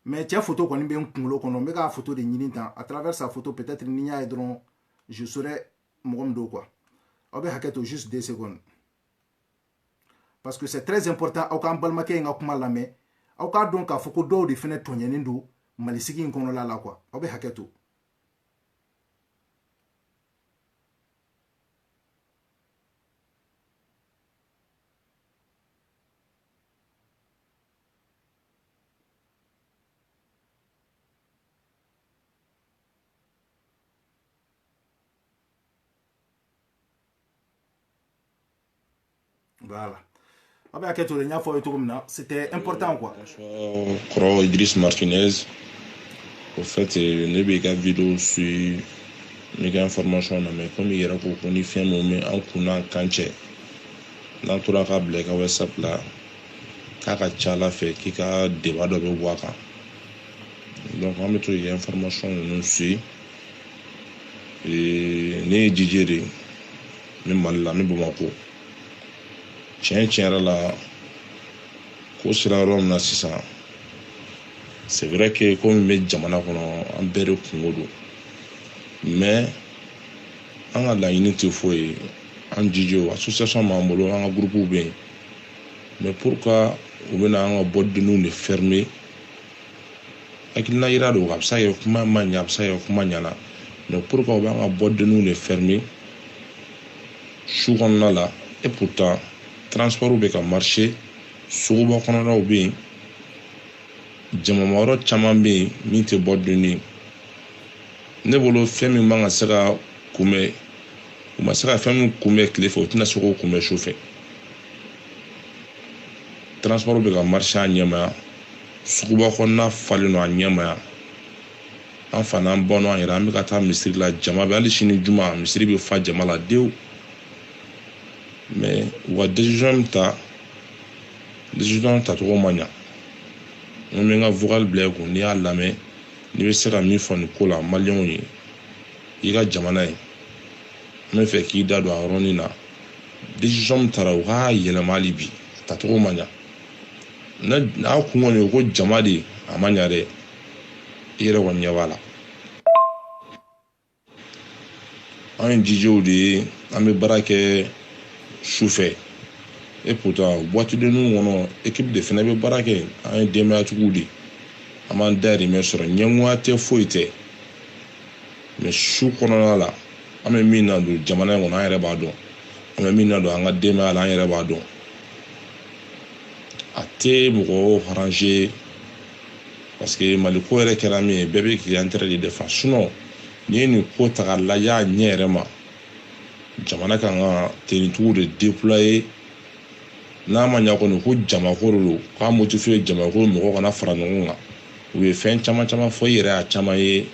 mais cɛ photo kɔni bɛ n kunkolo kɔnɔ n bɛ k'a photo de ɲini tan à travers sa photo peut-être ni n y'a ye dɔrɔn je saurais mɔgɔ min don quoi aw bɛ hakɛ to juste 2 secondes parce que c'est très important aw k'an balimakɛ in ka kuma lamɛn aw k'a dɔn k'a fɔ ko dɔw de fɛnɛ tɔɲɛnen don malisigi in kɔnɔla la quoi aw bɛ hakɛ to voilà. C'était important quoi. Bonsoir, Idriss Martinez. Au fait, ne be ka vidéo sur mi ka information na mais comme yɛrɛ ko ni fɛn min bɛ an kun n'an kan cɛ n'an tora ka bila i ka whatsapp la k'a ka ca ala fɛ k'i ka débat dɔ bɛ bɔ a kan donc an bɛ to k'i information ninnu suit ne ye jije de n bɛ mali la n bɛ bamakɔ tiɲɛ yɛrɛ la ko sera yɔrɔ min na sisan c'est vrai que ko min bɛ jamana kɔnɔ an bɛɛ de kungo don mais an ka laɲini tɛ foyi ye an jijew association b'an bolo an ka groupe bɛ yen mais pourquoi u bɛna an ka bɔdenninw de fermer hakilina yira don a bɛ se ka kɛ kuma ma ɲɛ a bɛ se ka kɛ kuma ɲɛna mais pourquoi u b'an ka bɔdenninw de fermer su kɔnɔna la et pourtant transport bɛ ka marcher suguba kɔnɔnaw bɛ yen jamamayɔrɔ caman bɛ yen min tɛ bɔdennin ne bolo fɛn min man ka se ka kunbɛn u ma se ka fɛn min kunbɛn tile fɛ u tɛna se k'o kunbɛn su fɛ transport bɛ ka marcher a ɲɛmaya suguba kɔnɔna falen no a ɲɛmaya an fana an bɔnɔ an yɛrɛ an bɛ ka taa misiri la jama bɛ hali sini juma misiri bɛ fa jama la dewu mais u ka décision tacogo ma ɲa n bɛ n ka vocal bila i kun n'i y'a lamɛn n'i bɛ se ka min fɔ nin ko la maliyɛnw ye i ka jamana ye n bɛ fɛ k'i da don a yɔrɔnin na décision min taara u k'a yɛlɛma hali bi tacogo ma ɲa n'a kun kɔni ye ko jama de a ma ɲa dɛ i yɛrɛ kɔni ɲɛ b'a la an ye jijew de ye an bɛ baara kɛ su fɛ et pourtant boîte-denninw kɔnɔ équipe de fana bɛ baara kɛ an ye denbayatigiw de an b'an dahirimɛ sɔrɔ ɲɛngoya tɛ foyi tɛ mais su kɔnɔna la an bɛ min na don jamana in kɔnɔ an yɛrɛ b'a dɔn an bɛ min na don an ka denbaya la an yɛrɛ b'a dɔn a tɛ mɔgɔw arranger parce que mali ko yɛrɛ kɛra min ye bɛɛ bɛ k'i intérêt de défend sinon n'i ye nin ko ta k'a lajɛ a ɲɛ yɛrɛ ma jamana kan ka tenitigiw de déployer n'a ma ɲɛ kɔni ko jamako de don k'a motif ye jamako ye mɔgɔw kana fara ɲɔgɔn kan u ye fɛn caman caman fɔ i yɛrɛ y'a caman ye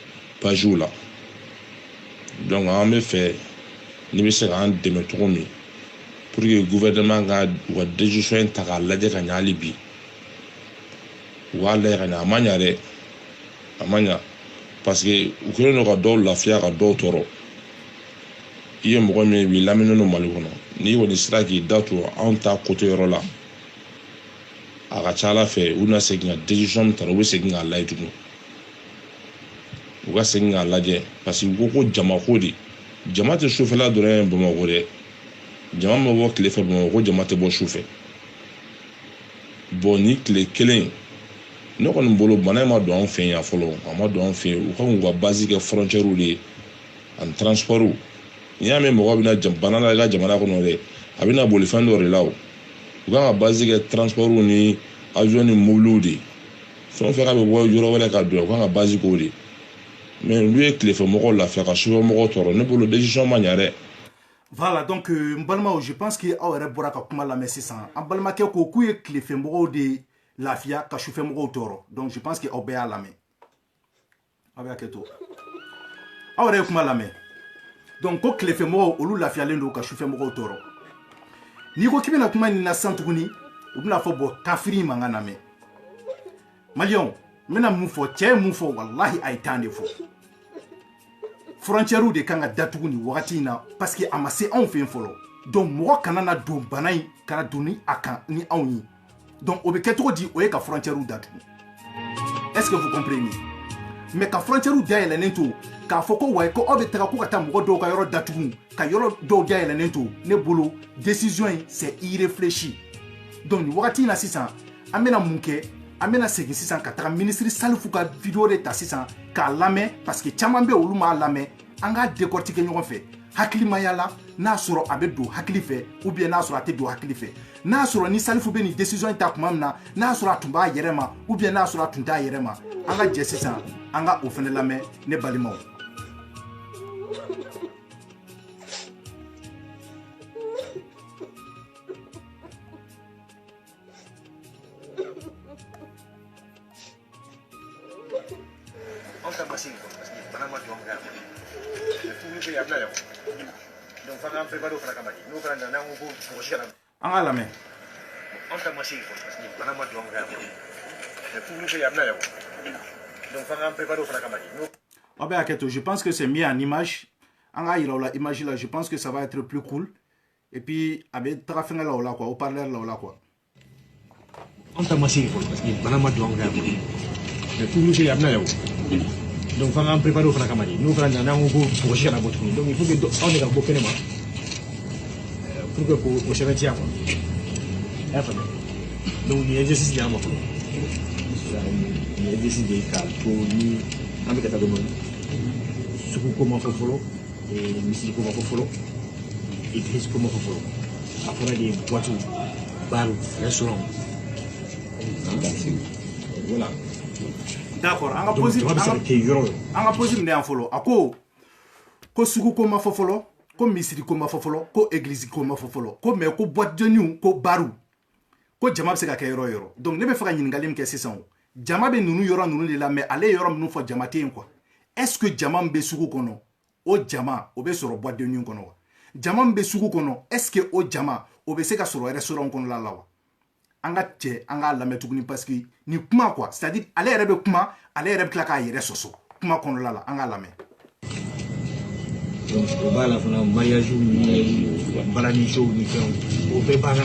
pagew la donc an bɛ fɛ n'i bɛ se k'an dɛmɛ cogo min pour que gouvernement ka u ka décision in ta k'a lajɛ ka ɲɛ hali bi u b'a lajɛ ka ɲɛ a ma ɲɛ dɛ a ma ɲɛ parce que u kɛlen don ka dɔw lafiya ka dɔw tɔɔrɔ i ye mɔgɔ min ye bi lamɛnnen don mali kɔnɔ n'i kɔni sera k'i da to anw ta côté yɔrɔ la a ka ca ala fɛ u na segin ka décision min ta u bɛ segin k'a lajɛ tugun u ka segin k'a lajɛ parce que u ko ko jamako de jama tɛ sufɛla dɔrɔn ye bamakɔ dɛ jama min bɛ bɔ tile fɛ bamakɔ ko jama tɛ bɔ sufɛ bon ni tile kelen ne kɔni bolo bana in ma don anw fɛ yan fɔlɔ a ma don anw fɛ yen u kan k'u ka base kɛ frontière de ye ani transport n'i y'a mɛn mɔgɔ bɛna bana la i ka jamana kɔnɔ dɛ a bɛna boli fɛn dɔ de la o u kan ka base kɛ transport ni avion ni mobiliw de fɛn o fɛn ka bɛ bɔ yɔrɔ wɛrɛ ka don u kan ka base k'o de mais olu ye tilefɛ mɔgɔw lafiya ka sufɛ mɔgɔw tɔɔrɔ ne bolo décision ma ɲa dɛ. Voilà, donc n balimaw je pense que aw yɛrɛ bɔra ka kuma lamɛn sisan an balimakɛ ko k'u ye tilefɛ mɔgɔw de lafiya ka sufɛ mɔgɔw tɔɔrɔ donc je pense que aw bɛɛ y'a lamɛn aw bɛ hakɛ to aw yɛrɛ ye kuma lamɛn donc ko tilefɛ mɔgɔw olu lafiyalen don ka sufɛ mɔgɔw tɔɔrɔ n'i ko k'i bɛna kuma nin na sisan tuguni u bɛna fɔ bɔn kafiri man kan lamɛn maliyɛnw n bɛna mun fɔ cɛ ye mun fɔ walahi a ye temps de fɔ frontière de kan ka datugu ni wagati in na parce que a ma se anw fɛ yen fɔlɔ donc mɔgɔ kana na don bana in kana don ni a kan ni anw ye donc o bɛ kɛ cogo di o ye ka frontière datugu est-ce que vous comprenez mais ka frontière dayɛlɛnnen to k'a fɔ ko wayi ko aw bɛ taga ko ka taa mɔgɔ dɔw ka yɔrɔ datugu ka yɔrɔ dɔw dayɛlɛnnen to ne bolo décision in c'est irréfléchi donc ni wagati in na sisan an bɛna mun kɛ an bɛna segin sisan ka taga ministre Salifu ka vidéo de ta sisan k'a lamɛn parce que caman bɛ olu m'a lamɛn an k'a décortiquer ɲɔgɔn fɛ hakilimaya la n'a sɔrɔ a bɛ don hakili fɛ ou bien n'a sɔrɔ a tɛ don hakili fɛ n'a sɔrɔ ni Salifu bɛ nin décision in ta tuma min na n'a sɔrɔ a tun b'a yɛrɛ ma ou bien n'a sɔrɔ a tun t'a yɛrɛ ma an ka jɛ sisan an ka o fana lamɛn ne balimaw. Ang tabasin ko, kasi panama doang gamit. An ka lamɛn. Je pense que c'est mis en image. Image là, je pense que ça va être plus cool. Et puis, avec Trafenga là, quoi, au parleur là, quoi. On t'a massé, parce que Banama doit en garder. Mais tout le monde a bien. Donc, on va préparer au Frakamadi. Nous, on va pour gérer la boîte. Donc, il faut que on ait un beau phénomène. Pour que pour se mettre à quoi. Donc, il y a des exercices à faire. Il y a des exercices de calme pour nous. On va faire des choses. Ce comment faut follow et missile comment faut follow et gris comment faut follow. Après des boîtes, bar, restaurant. Voilà. D'accord, on va poser un follow. Ko sugu ko ma fofolo, ko misiri ko ma fofolo, ko église ko ma fofolo, ko me ko boîte de nuit ko baru. Ko jama se ka kɛ yɔrɔ yɔrɔ. Donc ne bɛ fɛ ka ɲininkali min kɛ sisan o. Jama bɛ nunu yɔrɔ nunu de la mais ale yɔrɔ minnu fɔ jama tɛ yen quoi. Est-ce que jama min bɛ sugu kɔnɔ o jama o bɛ sɔrɔ boîte de nuit kɔnɔ wa? Jama min bɛ sugu kɔnɔ est-ce que o jama o bɛ se ka sɔrɔ restaurant kɔnɔla la wa? An ka cɛ an k'a lamɛn tuguni parce que ni kuma quoi, c'est-à-dire ale yɛrɛ bɛ kuma, ale yɛrɛ bɛ tila k'a yɛrɛ sɔsɔ kuma kɔnɔla la an k'a lamɛn. Donc, au bas, la mariage ni balani show ni fait au fait bana.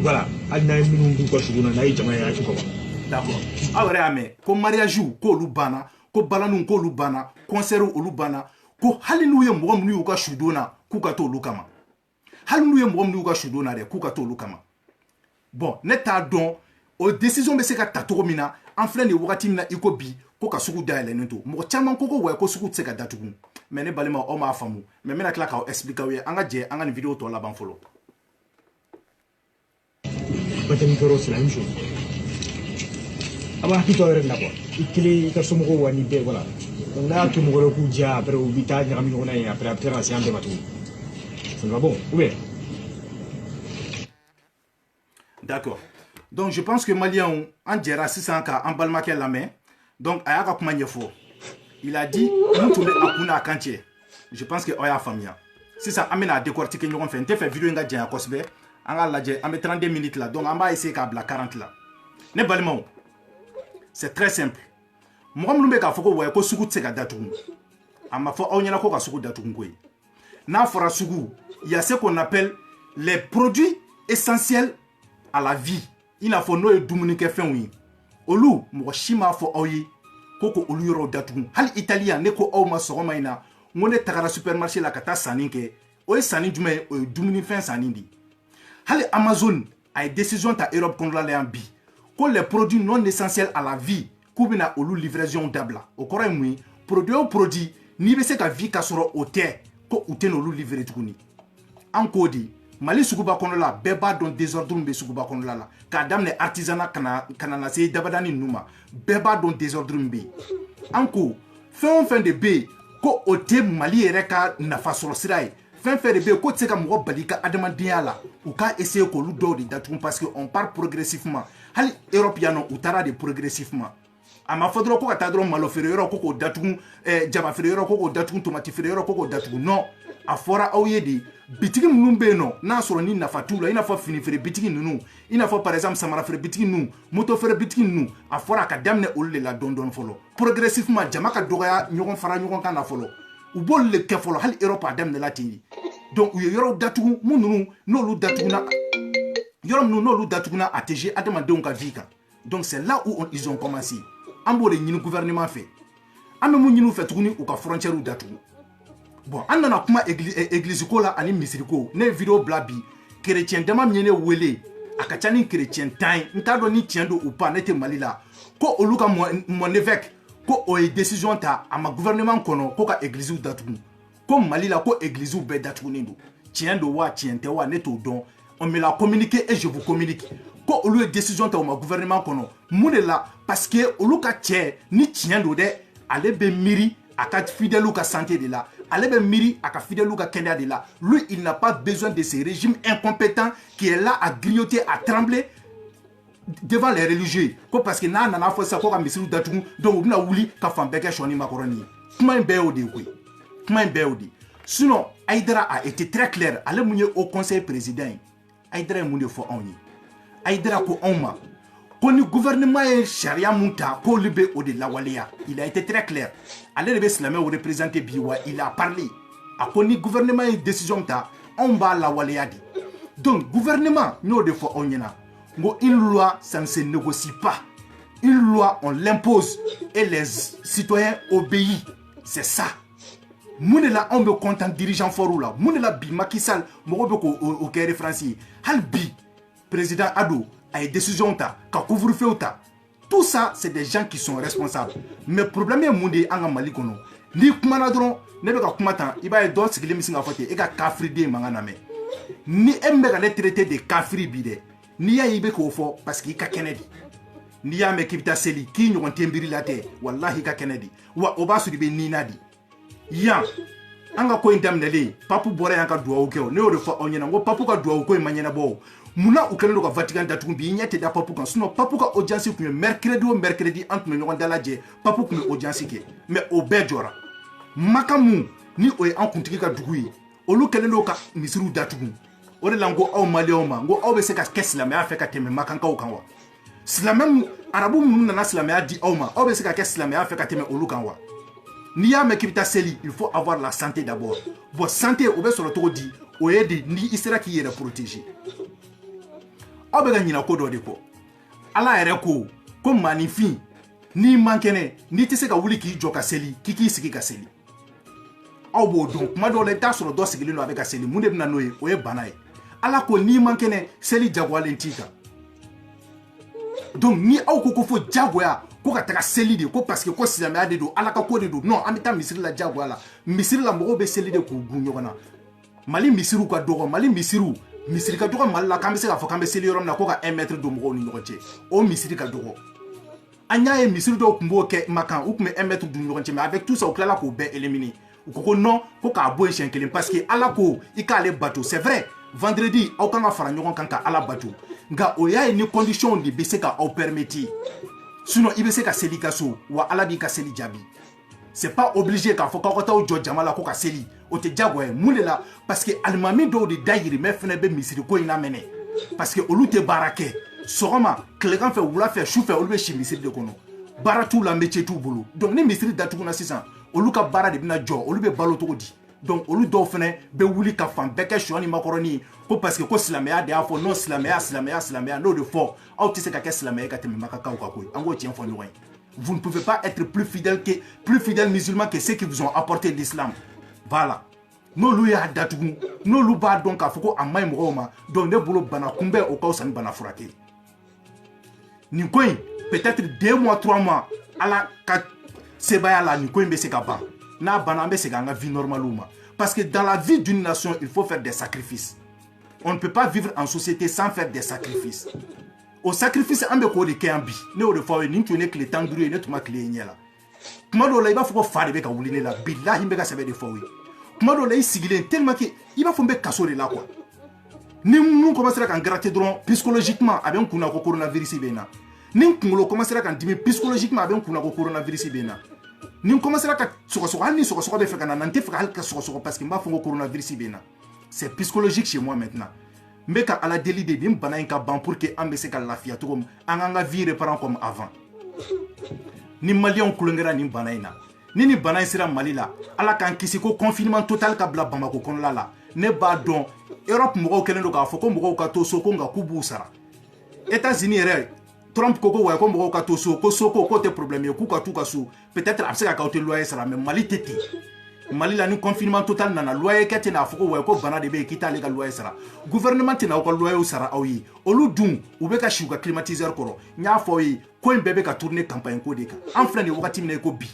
Voilà, adna minnu ko suguna na jama ya ci ko. D'accord. Awere ame ko mariage ko lu bana, ko balanu ko lu bana, concert olu bana, ko halinu ye mɔgɔ minnu y'u ka sudona k'u ka to olu kama. Halinu ye mɔgɔ minnu y'u ka sudona dɛ k'u ka to olu kama. Bon, ne t'a dɔn o décision bɛ se ka ta cogo min na, an filɛ nin wagati min na i ko bi ko ka sugu dayɛlɛnnen to. Mɔgɔ caman ko ko ko sugu tɛ se ka datugu. Mais ne balima aw m'a faamu. Mais n bɛna tila k'aw expliquer aw ye an ka jɛ an ka nin vidéo tɔ laban fɔlɔ. C'est la même chose. Ama hito yɛrɛ la quoi. I kelen i ka somɔgɔw wa ni bɛɛ voilà. Donc n'a y'a to mɔgɔ wɛrɛ k'u diya après u bɛ taa ɲagami ɲɔgɔn na ye après a bɛ tila ka se an bɛɛ ma tuguni. Ce n'est pas bon ou bien? D'accord. Donc je pense que Malien en jɛra sisan ka an balimakɛ lamɛn. Donc a y'a ka kuma ɲɛfɔ. Il a dit mun tun bɛ a kun n'a kan cɛ. Je pense que aw y'a faamuya. Sisan an bɛna décortiquer ɲɔgɔn fɛ. N tɛ fɛ vidéo in ka janya kosɛbɛ. On va lajɛ an bɛ 32 minutes là, donc on va essayer k'a bila 40 là. Ne balimaw, c'est très simple. Mɔgɔ minnu bɛ k'a fɔ ko ouais ko sugu tɛ se ka datugu. A ma fɔ aw ɲɛna ko ka sugu datugu koyi. N'a fɔra sugu, il y a ce qu'on appelle les produits essentiels à la vie. I n'a fɔ n'o ye dumunikɛfɛnw ye. Olu mɔgɔ si m'a fɔ aw ye ko olu yɔrɔ datugu. Hali Italien ne ko aw ma sɔgɔma in na, n ko ne tagara supermarché la ka taa sanni kɛ. O ye sanni jumɛn ye? O ye dumunifɛn sanni de. Hali Amazon a une décision ta Europe contre la bi. Que les produits non essentiels à la vie, k'u bɛna olu livraison dabila. O kɔrɔ ye mun ye? Produit o produit n'i bɛ se ka vie ka sɔrɔ o tɛ ko u tɛ n'olu livrer tuguni. An k'o de Mali suguba kɔnɔla la bɛɛ b'a dɔn désordre min bɛ suguba kɔnɔla la. K'a daminɛ artisanat kana na se dabadani ninnu ma. Bɛɛ b'a dɔn désordre min bɛ yen. An ko fɛn o fɛn de bɛ yen ko o tɛ Mali yɛrɛ ka nafa sɔrɔ sira ye. Fɛn fɛn de bɛ yen ko tɛ se ka mɔgɔ bali ka adamadenya la. U ka essayer k'olu dɔw de datugu parce que on part progressivement. Hali Europe yan nɔ u taara de progressivement. A ma fɔ dɔrɔn ko ka taa dɔrɔn malo feere yɔrɔ ko k'o datugu, jaba feere yɔrɔ ko k'o datugu, tomati feere yɔrɔ ko k'o datugu. Non, a fɔra aw ye de bitigi ninnu bɛ yen nɔ n'a sɔrɔ ni nafa t'u la i n'a fɔ fini feere bitigi ninnu, i n'a fɔ par exemple samara feere bitigi ninnu, moto feere bitigi ninnu, a fɔra a ka daminɛ olu de la dɔɔni dɔɔni fɔlɔ. Progressivement jama ka dɔgɔya ɲɔgɔn fara ɲɔgɔn kan na fɔlɔ. U b'olu de kɛ fɔlɔ hali Europe a daminɛla ten de. Donc u ye yɔrɔ datugu mun ninnu n'olu datuguna yɔrɔ minnu n'olu datuguna a tɛ jouer adamadenw ka vie kan. Donc c'est là où ils ont commencé. An b'o de ɲini gouvernement fɛ. An bɛ mun ɲini u fɛ tuguni u ka frontières datugu. Bon an nana kuma église ko la ani misiri ko. Ne ye vidéo bila bi chrétien dama min ye ne wele a ka ca ni chrétien 10 ye. N t'a dɔn ni tiɲɛ don ou pas ne tɛ Mali la. Ko olu ka mon évêque ko o ye décision ta a ma gouvernement kɔnɔ ko ka église datugu. Ko Mali la ko église bɛɛ datugunen don. Tiɲɛ don wa tiɲɛ tɛ wa ne t'o dɔn. On me l'a communiqué et je vous communique. Ko olu ye décision ta o ma gouvernement kɔnɔ. Mun de la parce que olu ka cɛ ni tiɲɛ don dɛ ale bɛ miiri a ka fidèles ka santé de la. Ale bɛ miiri a ka fidèles ka kɛnɛya de la. Lui il n'a pas besoin de ce régime incompétent qui est là à grignoter, à trembler devant les religieux. Ko parce que n'a nana fɔ sisan ko ka misiriw datugu donc u bɛna wuli ka fan bɛɛ kɛ sɔni makɔrɔni ye. Comment Béodi, oui. Comment Béodi. Sinon, Aïdara a été très clair. Allez mounier au conseil président. Aïdara est mounier fo on y. Aïdara ko on ma. Quand le gouvernement est charia monta, ko libe o de la walia. Il a été très clair. Allez le Beslamé ou représenté Biwa, il a parlé. A quand le gouvernement est décision ta, on va la walia dit. Donc, gouvernement, nous de fois on y a. Une loi, ça ne se négocie pas. Une loi, on l'impose et les citoyens obéissent. C'est ça. Mounela on be content dirigeant fort là. Mounela bi Macky Sall mo be ko au Caire français. Hal bi président Ado a une décision ta ka couvre-feu ta. Tout ça c'est des gens qui sont responsables. Mais problème est moundé anga Mali kono. Ni kuma na dron ne be ka kuma tan iba e do sigile misinga fote e ka kafri de mangana me. Ni embe ka le traité de kafri bi de. Ni ya ibe ko fo parce que ka Kennedy. Ni ya me kibita seli ki nyon tembiri la te wallahi ka Kennedy. Wa oba su be ni nadi. Yan anga ko indamnele papu bora yanka duwa ukeo ne ore fa onyena ngo papu ka duwa uko imanyena bo muna ukelo ka Vatican datumbi nyete da papu kan sinon papu ka audience ku mercredi entre no ngala je papu ku audience ke mais au bejora makamu ni o en kuntiki ka dugui olu kelelo ka misiru datugu ore lango au malioma ngo au be se ka kesla me afeka teme makanka ukanwa slamem arabu mun na slamé a di auma au be se ka kesla me afeka teme olu kanwa. Ni ya mekibita seli, il faut avoir la santé d'abord. Votre santé, au sur le tour dit, au aide, ni isera qui est protégé. Obega ni na kodo de ko. Ala ereko, comme magnifique, ni mankene, ni tise ka wuli ki joka seli, kiki siki ka seli. Obo donc, mado le ta sur le dos sigilino avec a seli, munde na noye, oye banaye. Ala ko ni mankene, seli jagwa lentika. Donc ni au koko fo jagwa ko ka taka seli de ko parce que ko silame ade do ala ka ko de do non amita misiri la jagwa la misiri la mogo be seli de ko gunyo kana Mali misiru ka dogo Mali misiru misiri ka dogo Mali la kambe se ka fo kambe seli yorom na ko ka 1 mètre do mogo ni nyoche o misiri ka dogo anya e misiri do kumbo ke makan ou kume 1 mètre do nyoche mais avec tout ça au clala ko be éliminé ou ko non ko ka bo echenkelen parce que ala ko ika le bateau c'est vrai vendredi au kanga fara nyogon kanka ala bateau nga oya ni condition de bese ka au permettre sinon il bese ka seli kaso wa ala bi ka seli jabi c'est pas obligé ka fo ka kota o jo jamala ko ka seli o te jago e mulela parce que almami do de dayiri me fene be misiri ko ina mene parce que olu te barake sogoma klegan fe wula fe chou fe olu be chimisiri de kono baratu la métier tout bolo donc ni misiri datu na 600 olu ka bara de bina jo olu be balo to di donc olu do fene be wuli ka fan beke shoni makoroni ko parce que ko silamaya de afo non silamaya no de fort au tise ka ke silamaya ka teme makaka ko ko ango tien fo nyoy vous ne pouvez pas être plus fidèle musulman que ceux qui vous ont apporté l'islam voilà no lu ya datu no lu ba donc afoko amay mo ma donc ne bolo bana kumbe o ka san bana furake ni koy peut-être 2 mois 3 mois ala ka sebaya la ni koy be se ka ba na bana be se ga nga vie normalement parce que dans la vie d'une nation il faut faire des sacrifices. On ne peut pas vivre en société sans faire des sacrifices. Au sacrifice, on peut faire des cambi. Ne o de fois ni tu ne que le temps dure ne tu ma clé ni là. Comment do la iba faut faire avec awuline la billahi mbeka sabe de fois oui. Comment do la isigile tellement que iba faut mbeka kaso de là quoi. Ni nous commencer à gratter drôle psychologiquement avec un kuna ko coronavirus bena. Ni ngolo commencer à diminuer psychologiquement avec un kuna ko coronavirus bena. Ni commencer à soko ani soko be fekana nante feka halka soko parce que mba fongo coronavirus bena. C'est psychologique chez moi maintenant. Mais quand à la délit de bien bana inka ban pour que ambese ka lafia to anga vie reprend comme avant. Ni malien kulongera ni bana ina. Ni bana sera Mali la. Ala kan kisiko confinement total ka bla Bamako kon la. Ne ba don Europe mo ko kelendo ka foko mo ka to soko nga kubu sara. États-Unis re Trump koko wa ko mo ka to soko ko te problème ku ka tout ka sou. Peut-être abseka ka te loyer sara mais Mali tete. Mali la ni confinement total nana loyer kete na foko wa ko bana de be kita le ka loyer sara gouvernement na ko loyer sara awi olu dun u be ka shuka climatiseur koro nya fo yi ko bebe ka tourner campagne ko de ka en plein de wakati mine ko bi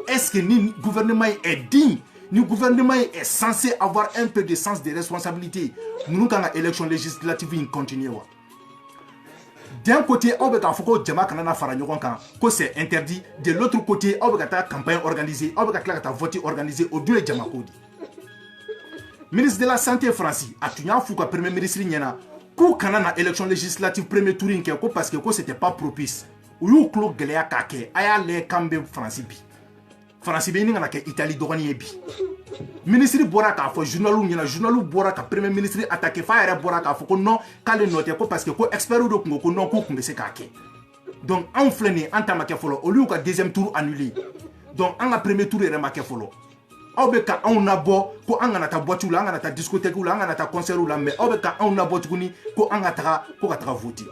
est-ce que ni gouvernement est digne ni gouvernement est censé avoir un peu de sens de responsabilité nous quand la élection législative in continue wa d'un côté on veut foko jama kanana fara nyogon kan ko c'est interdit de l'autre côté on veut ta campagne organisée on veut ta vote organisée au deux jama kodi ministre de la santé français atunya fuka premier ministre nyana ko kanana élection législative premier tour inke ko parce que ko c'était pas propice ou yo klo gelea kake aya le kambe français bi France be ni ngana ke Italie dogoni yebi ministre bora ka fo journalu bora ka premier ministre attaquer fa yɛrɛ bora ka fo ko non k'ale noté ko parce que ko expert do kungo ko non ko kun be se ka kɛ donc an filɛ nin an ta ma kɛ fɔlɔ olu ka deuxième tour annulé donc an ka premier tour yɛrɛ ma kɛ fɔlɔ aw be ka anw nabɔ ko an kana taa boîte la an kana taa discothèque la an kana taa concert la mais aw be ka anw nabɔ tuguni ko an ka taga ko ka taga voter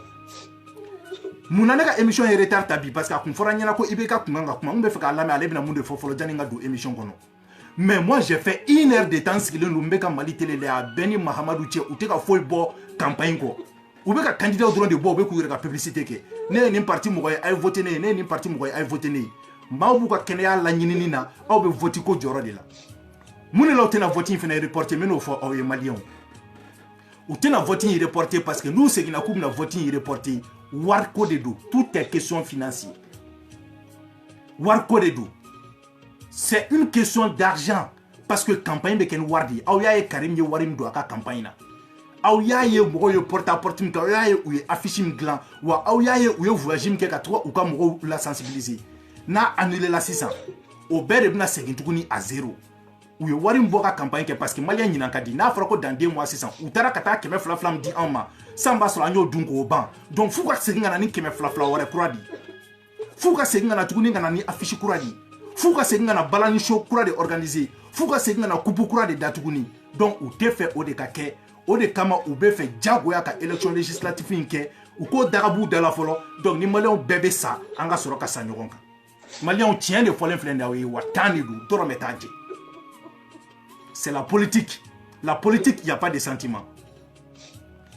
munna ne ka émission ye retard ta bi parce que a kun fɔra ɲɛna ko i bɛ ka kun kan ka kuma n bɛ fɛ k'a lamɛn ale bɛna mun de fɔ fɔlɔ janni n ka don émission kɔnɔ mais moi j'ai fait 1 heure de temps sigilen don n bɛ ka Mali télé la a bɛɛ ni Mahamadu cɛ u tɛ ka foyi bɔ campagne kɔ u bɛ ka candidat dɔrɔn de bɔ u bɛ k'u yɛrɛ ka publicité kɛ ne ye nin parti mɔgɔ ye a ye voté ne ye ne ye nin parti mɔgɔ ye a ye voté ne ye maaw b'u ka kɛnɛya laɲinini na aw bɛ vote ko jɔyɔrɔ de la mun de la u tɛna vote in fana reporter n bɛ n'o fɔ aw ye maliyɛnw u tɛna vote in reporter parce que n'u seginna k'u bɛna vote in reporter warko de do tout est question financière warko de do c'est une question d'argent parce que campagne bɛ kɛ ni wari de ye aw y'a ye Karim ye wari min don a ka campagne na aw y'a ye mɔgɔw ye porte à porte min kɛ aw y'a ye u ye affiche min dilan wa aw y'a ye u ye voyage min kɛ ka to u ka mɔgɔw la sensibiliser n'a annulé la sisan o bɛɛ de bɛna segin tuguni à zéro u ye wari min bɔ ka campagne kɛ parce que maliyɛn ɲinan ka di n'a fɔra ko dans 2 mois sisan u taara ka taa 200 min di anw ma san b'a sɔrɔ an y'o dun k'o ban donc f'u ka segin ka na ni 200 wɛrɛ kura di f'u ka segin ka na tuguni ka na ni affiche kura di f'u ka segin ka na balani show kura de organiser f'u ka segin ka na coupe kura de da tuguni donc u tɛ fɛ o de ka kɛ o de kama u bɛ fɛ jagoya ka élection législative in kɛ u k'o dagabu da la fɔlɔ donc ni maliyɛnw bɛɛ bɛ sa an ka sɔrɔ ka sa ɲɔgɔn kan maliyɛnw tiɲɛ de fɔlen filɛ nin ye aw ye wa tan de don dɔrɔmɛ t'a jɛ c'est la politique il y a pas de sentiment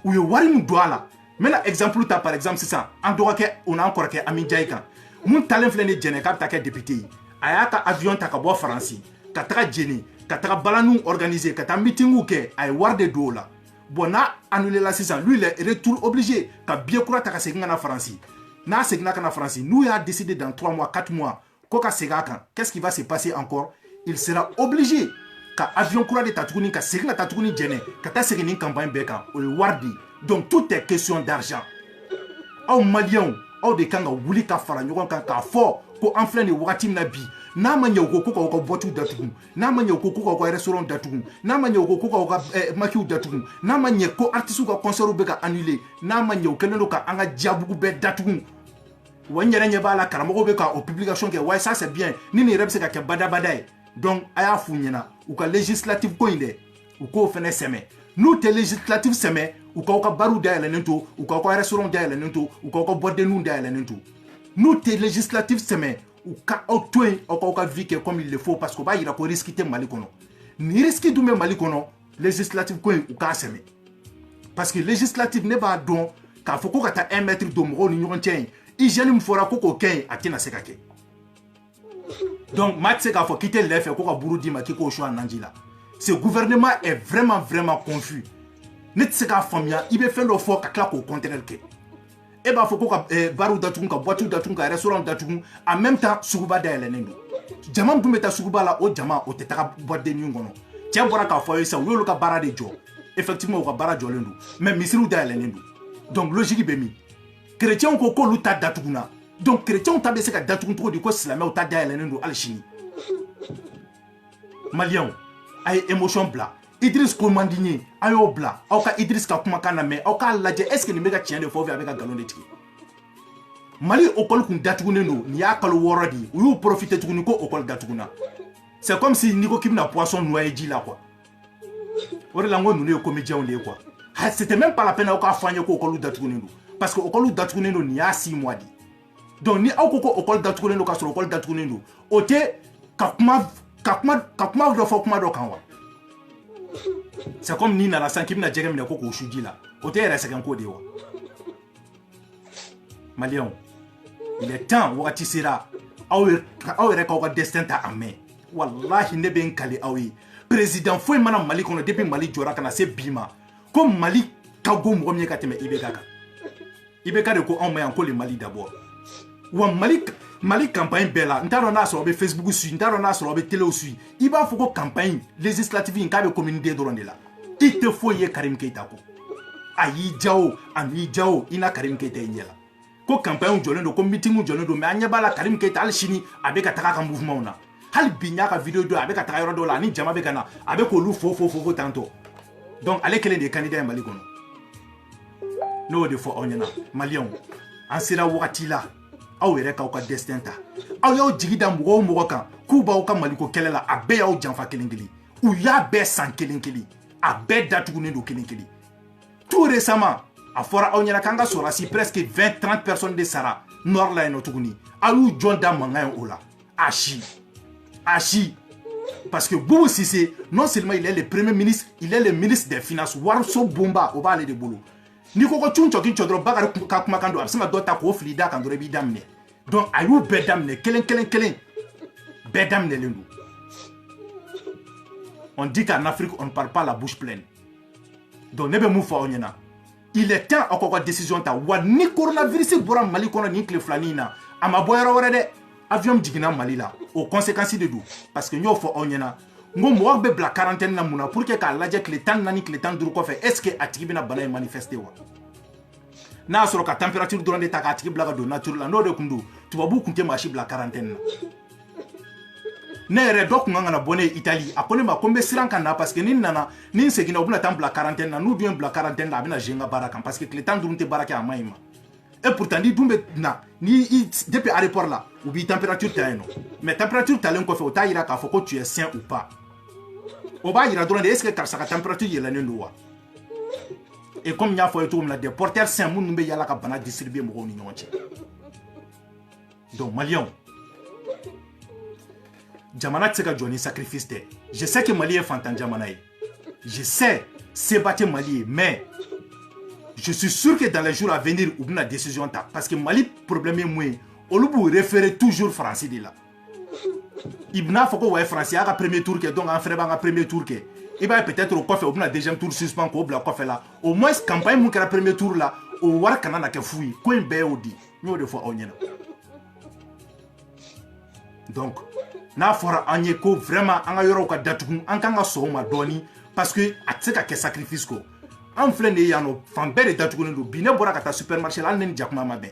u ye wari min don a la n bɛna exemple ta par exemple sisan an dɔgɔkɛ o n'an kɔrɔkɛ Ami Jayi kan mun talen filɛ nin jɛnɛ k'a bɛ taa kɛ député ye a y'a ka avion ta ka bɔ Faransi ka taga Djéné ka taga balaniw organiser ka taa meetingiw kɛ a ye wari de don o la bon n'a annulé la sisan lui il est retour obligé ka billet kura ta ka segin ka na Faransi n'a seginna ka na Faransi n'u y'a décidé dans 3 mois 4 mois ko ka segin a kan qu'est-ce qui va se passer encore il sera obligé ka avion kura de ta tuguni ka segin ka taa tuguni Djéné ka taa segin ni campagne bɛɛ kan o ye wari de donc tout est question d'argent aw maliyɛnw aw de kan ka wuli ka fara ɲɔgɔn kan k'a fɔ ko an filɛ nin wagati min na bi n'a ma ɲɛ u ko k'aw ka boîte datugu n'a ma ɲɛ u ko k'aw ka restaurant datugu n'a ma ɲɛ u ko k'aw ka maquis datugu n'a ma ɲɛ ko artistes ka concerts bɛ ka annuler n'a ma ɲɛ u kɛlen don ka an ka diyabugu bɛɛ datugu wa n yɛrɛ ɲɛ b'a la karamɔgɔw bɛ ka o publication kɛ wa ça c'est bien ni nin yɛrɛ bɛ se ka kɛ badabada ye donc a y'a f'u ɲɛna u ka législative ko in dɛ u k'o fɛnɛ sɛmɛ n'u tɛ législative sɛmɛ u k'aw ka baruw dayɛlɛnnen to u k'aw ka restaurant dayɛlɛnnen to u k'aw ka boîte de nuit dayɛlɛnnen to n'u tɛ législative sɛmɛ u ka aw to yen aw k'aw ka vie kɛ comme il le faut parce que o b'a yira ko risque tɛ Mali kɔnɔ ni risque dun bɛ Mali kɔnɔ législative ko in u k'a sɛmɛ parce que législative ne b'a dɔn k'a fɔ ko ka taa 1 mètre don mɔgɔw ni ɲɔgɔn cɛ yen hygiène min fɔra ko k'o kɛ yen a tɛna se ka kɛ donc maa tɛ se k'a fɔ k'i tɛ lɛ fɛ ko ka buru d'i ma k'i k'o su a nanji la ce gouvernement est vraiment confus ne tɛ se k'a faamuya i bɛ fɛn dɔ fɔ ka tila k'o contraire kɛ e b'a fɔ ko ka baruw datugu ka boîtew datugu ka restaurant datugu en même temps suguba dayɛlɛnnen don jama dun bɛ taa suguba la o jama o tɛ taga boîte de nuit kɔnɔ cɛ bɔra k'a fɔ a ye sisan u y'olu ka baara de jɔ effectivement u ka baara jɔlen don mais misiriw dayɛlɛnnen don donc logique bɛ min chrétiens ko k'olu ta datuguna donc chrétiens ta bɛ se ka datugu cogo di ko silamɛw ta dayɛlɛnnen don hali sini maliyɛnw a ye émotion bila Idriss ko man di n ye a y'o bila aw ka Idriss ka kumakan na mɛn aw k'a lajɛ est ce que nin bɛ ka tiɲɛ de fɔ ou bien a bɛ ka nkalon de tigɛ Mali école kun datugunen don nin y'a kalo 6 de ye u y'u profiter tuguni ko école datuguna c'est comme si n'i ko k'i bɛna poisson noyer ji la quoi o de la n ko ninnu ye comédiens de ye quoi c'était même pas la peine aw k'a fɔ an ye ko école datugunen don parce que école datugunen don nin y'a 6 mois de donc ni aw ko ko école datugunen don k'a sɔrɔ école datugunen don o tɛ ka kuma dɔ fɔ kuma dɔ kan wa c'est comme ni nana san k'i bɛna jɛgɛ minɛ ko k'o su ji la o tɛ yɛrɛ sɛgɛn ko de ye wa maliyɛnw il est temps wagati sera aw yɛrɛ k'aw ka destin ta en main wallahi ne bɛ n kale aw ye président foyi mana Mali kɔnɔ depuis Mali jɔra ka na se bi ma ko Mali ka go mɔgɔ min ye ka tɛmɛ IBK kan IBK de ko anw ma yan ko le Mali d'abord wa Mali campagne bɛɛ la n t'a dɔn n'a sɔrɔ aw bɛ Facebook suit n t'a dɔn n'a sɔrɔ aw bɛ téléw suit i b'a fɔ ko campagne législative in k'a bɛ commune den dɔrɔn de la i tɛ foyi ye Karim Keita ko a y'i ja o a m'i ja o i n'a Karim Keita i ɲɛ la ko campagne jɔlen don ko meeting jɔlen don mais an ɲɛ b'a la Karim Keita hali sini a bɛ ka taga a ka mouvement na hali bi ɲa ka vidéo dɔ a bɛ ka taga yɔrɔ dɔ la ani jama bɛ ka na a bɛ k'olu fo tantôt donc ale kelen de ye candidat ye Mali kɔnɔ n'o de fɔ aw ɲɛna maliyɛnw an sera wagati la aw yɛrɛ k'aw ka destin ta aw y'aw jigi da mɔgɔ o mɔgɔ kan k'u b'aw ka Maliko kɛlɛ la a bɛɛ y'aw janfa kelen kelen u y'a bɛɛ san kelen kelen a bɛɛ datugunen don kelen kelen tout récemment a fɔra aw ɲɛna k'an ka sɔrɔdasi presque 20-30 personnes de sara nord la yen nɔ tuguni aw y'u jɔn da mankan ye o la a si parce que Boubou Cissé non seulement il est le premier ministre il est le ministre des finances wariso bonba o b'ale de bolo n'i ko cun cɔkin cɔ dɔrɔn Bakari ka kumakan don a bɛ se ka dɔ ta k'o fili da kan dɔrɔn i b'i daminɛ donc a y'u bɛɛ daminɛ kelen bɛɛ daminɛlen don on dit qu'en Afrique on ne parle pas la bouche pleine donc ne bɛ mun fɔ aw ɲɛna il est temps aw k'aw ka décision ta wa ni coronavirus bɔra Mali kɔnɔ nin tile filani in na a ma bɔ yɔrɔ wɛrɛ dɛ avion jiginna Mali la o conséquences de don parce que n y'o fɔ aw ɲɛna n ko mɔgɔ bɛ bila quarantaine na mun na pour que k'a lajɛ tile 14 tile 15 kɔfɛ est ce que a tigi bɛna bana in manifester wa n'a y'a sɔrɔ ka température dɔrɔn de ta k'a tigi bila ka don nature la n'o de kun don tubabuw kun tɛ maa si bila quarantaine na ne yɛrɛ dɔ kun kan ka na bɔ ne ye Italie a ko ne ma ko n bɛ siran ka na parce que ni n nana ni n seginna u bɛna taa n bila quarantaine na n'u dun ye n bila quarantaine na a bɛna jouer n ka baara kan parce que tile 15 tɛ baara kɛ a ma ɲi ma et pourtant ni dun bɛ na ni depuis aéroport la u b'i température ta yen nɔ mais température talen kɔfɛ o t'a yira k'a fɔ ko tu es sain ou pas o b'a yira dɔrɔn de est ce que karisa ka température yɛlɛnnen don wa et comme n y'a fɔ ye cogo min na des porteurs sains minnu bɛ yala ka bana distribuer mɔgɔw ni ɲɔgɔn cɛ donc maliyɛnw jamana tɛ se ka jɔ ni sacrifice tɛ je sais que Mali ye fantan jamana ye je sais seba tɛ Mali ye mais je suis sûr que dans les jours à venir u bɛna décision ta parce que Mali problème ye mun ye olu b'u référer toujours Faransi de la i bɛna fɔ ko wa Faransi y'a ka premier tour kɛ donc an fɛnɛ b'an ka premier tour kɛ i b'a ye peut-être o kɔfɛ u bɛna deuxième tour suspend k'o bila kɔfɛ la au moins campagne mun kɛra premier tour la o wari kana na kɛ fu ye ko in bɛɛ y'o di n y'o de fɔ aw ɲɛna donc n'a fɔra an ye ko vraiment an ka yɔrɔw ka datugu an kan ka sɔn o ma dɔɔni parce que a tɛ se ka kɛ sacrifice kɔ an filɛ nin ye yan nɔ fan bɛɛ de datugulen don bi ne bɔra ka taa supermarché la hali ne ni jakuma ma bɛn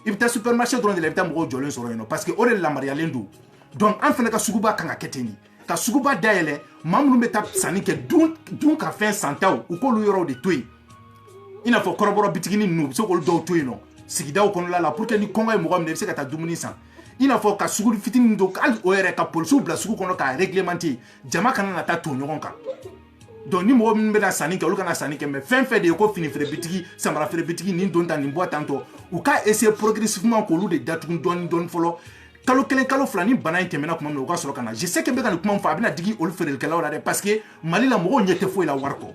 i bɛ taa supermarché dɔrɔn de la i bɛ taa mɔgɔw jɔlen sɔrɔ yen nɔ parce que o de lamaruyalen don donc an fɛnɛ ka suguba kan ka kɛ ten de ka suguba dayɛlɛ maa minnu bɛ taa sanni kɛ dun ka fɛn santaw u k'olu yɔrɔw de to yen i n'a fɔ kɔrɔbɔrɔ bitiginin ninnu u bɛ se k'olu dɔw to yen nɔ sigidaw kɔnɔna la pour que ni kɔngɔ ye mɔgɔ minɛ i bɛ se ka taa dumuni san i n'a fɔ ka sugu fitinin don hali o yɛrɛ ka polisiw bila sugu kɔnɔ k'a réglementer jama kana na taa ton ɲɔgɔn kan donc ni mɔgɔ minnu bɛna sanni kɛ olu kana sanni kɛ mais fɛn fɛn de ye ko fini feere bitigi samara feere bitigi nin don tan nin bɔ tantɔ u ka essayer progressivement k'olu de datugu dɔɔni dɔɔni fɔlɔ kalo kelen kalo fila ni bana in tɛmɛna tuma min na u ka sɔrɔ ka na je sais que n bɛ ka nin kuma min fɔ a bɛna digi olu feerelikɛlaw la dɛ parce que Mali la mɔgɔw ɲɛ tɛ foyi la wari kɔ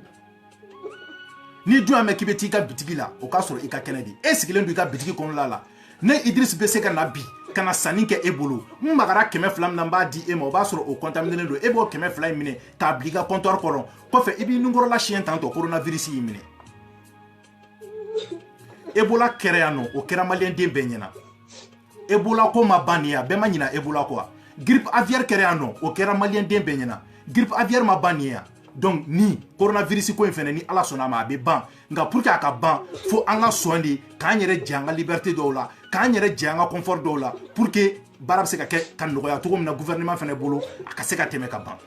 ni dun y'a mɛn k'i bɛ t'i ka bitigi la o k'a sɔrɔ i ka kɛnɛ de e sigilen don i ka bitigi kɔnɔna la ne Idriss bɛ se ka na bi ka na sanni kɛ e bolo n magara 200 min na n b'a di e ma o b'a sɔrɔ o contaminen don e b'o 200 in minɛ k'a bila i ka comptoir kɔnɔ kɔfɛ i b'i nunkɔrɔla siɲɛ tantɔ coronavirus y'i minɛ Ebola kɛra yan nɔ o kɛra maliyɛn den bɛɛ ɲɛna Ebola ko ma ban nin ye a bɛɛ ma ɲina Ebola kɔ grippe aviaire kɛra yan nɔ o kɛra maliyɛn den bɛɛ ɲɛna grippe aviaire ma ban nin ye donc ni coronavirus ko in fɛnɛ ni ala sɔnna a ma a bɛ ban nka pour que a ka ban fo an ka sɔn de k'an yɛrɛ jɛ an ka liberté dɔw la k'an yɛrɛ jɛ an ka confort dɔw la pour que baara bɛ se ka kɛ ka nɔgɔya cogo min na gouvernement fɛnɛ bolo a ka se ka tɛmɛ ka ban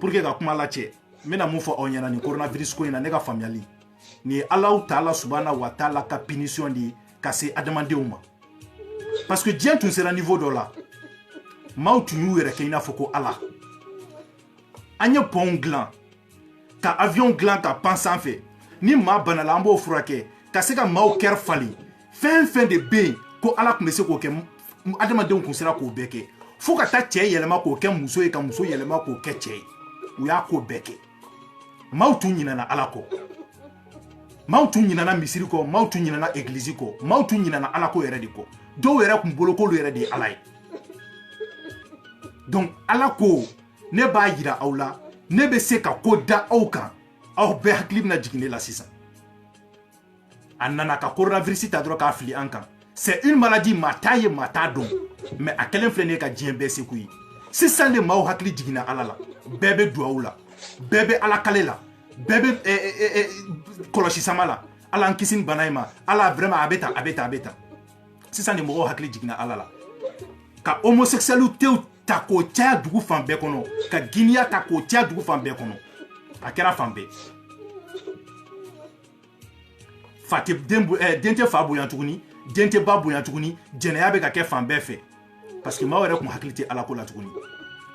pour que ka kuma lacɛ n bɛna mun fɔ aw ɲɛna nin coronavirus ko in na ne ka faamuyali nin ye Alahu Taala subahana wa taala ka punition de ye ka se adamadenw ma parce que diɲɛ tun sera niveau dɔ la maaw tun y'u yɛrɛ kɛ i n'a fɔ ko Ala an ye pont dilan ka avion dilan ka pan sanfɛ ni maa bana la an b'o furakɛ ka se ka maaw kɛr falen fɛn fɛn de bɛ yen ko Ala tun bɛ se k'o kɛ adamadenw tun sera k'o bɛɛ kɛ fo ka taa cɛ yɛlɛma k'o kɛ muso ye ka muso yɛlɛma k'o kɛ cɛ ye u y'a ko bɛɛ kɛ maaw tun ɲinɛna Ala kɔ maaw tun ɲinɛna misiri kɔ maaw tun ɲinɛna église kɔ maaw tun ɲinɛna Ala ko yɛrɛ de kɔ dɔw yɛrɛ tun bolo k'olu yɛrɛ de ye Ala ye donc Ala ko ne b'a yira aw la ne bɛ se ka ko da aw kan aw bɛɛ hakili bɛna jigin ne la sisan a nana ka coronavirus ta dɔrɔn k'a fili an kan c'est une maladie maa t'a ye maa t'a dɔn mais a kɛlen filɛ nin ye ka diɲɛ bɛɛ seko ye sisan de maaw hakili jiginna Ala la bɛɛ bɛ duwawu la bɛɛ bɛ Ala kale la bɛɛ bɛ kɔlɔsi sama la Ala an kisi ni bana in ma Ala vraiment a bɛ tan sisan de mɔgɔw hakili jiginna Ala la ka homosexualités ta k'o caya dugu fan bɛɛ kɔnɔ ka Guinea ta k'o caya dugu fan bɛɛ kɔnɔ a kɛra fan bɛɛ fa tɛ den tɛ fa bonya tuguni den tɛ ba bonya tuguni jɛnɛya bɛ ka kɛ fan bɛɛ fɛ parce que maaw yɛrɛ kun hakili tɛ Ala ko la tuguni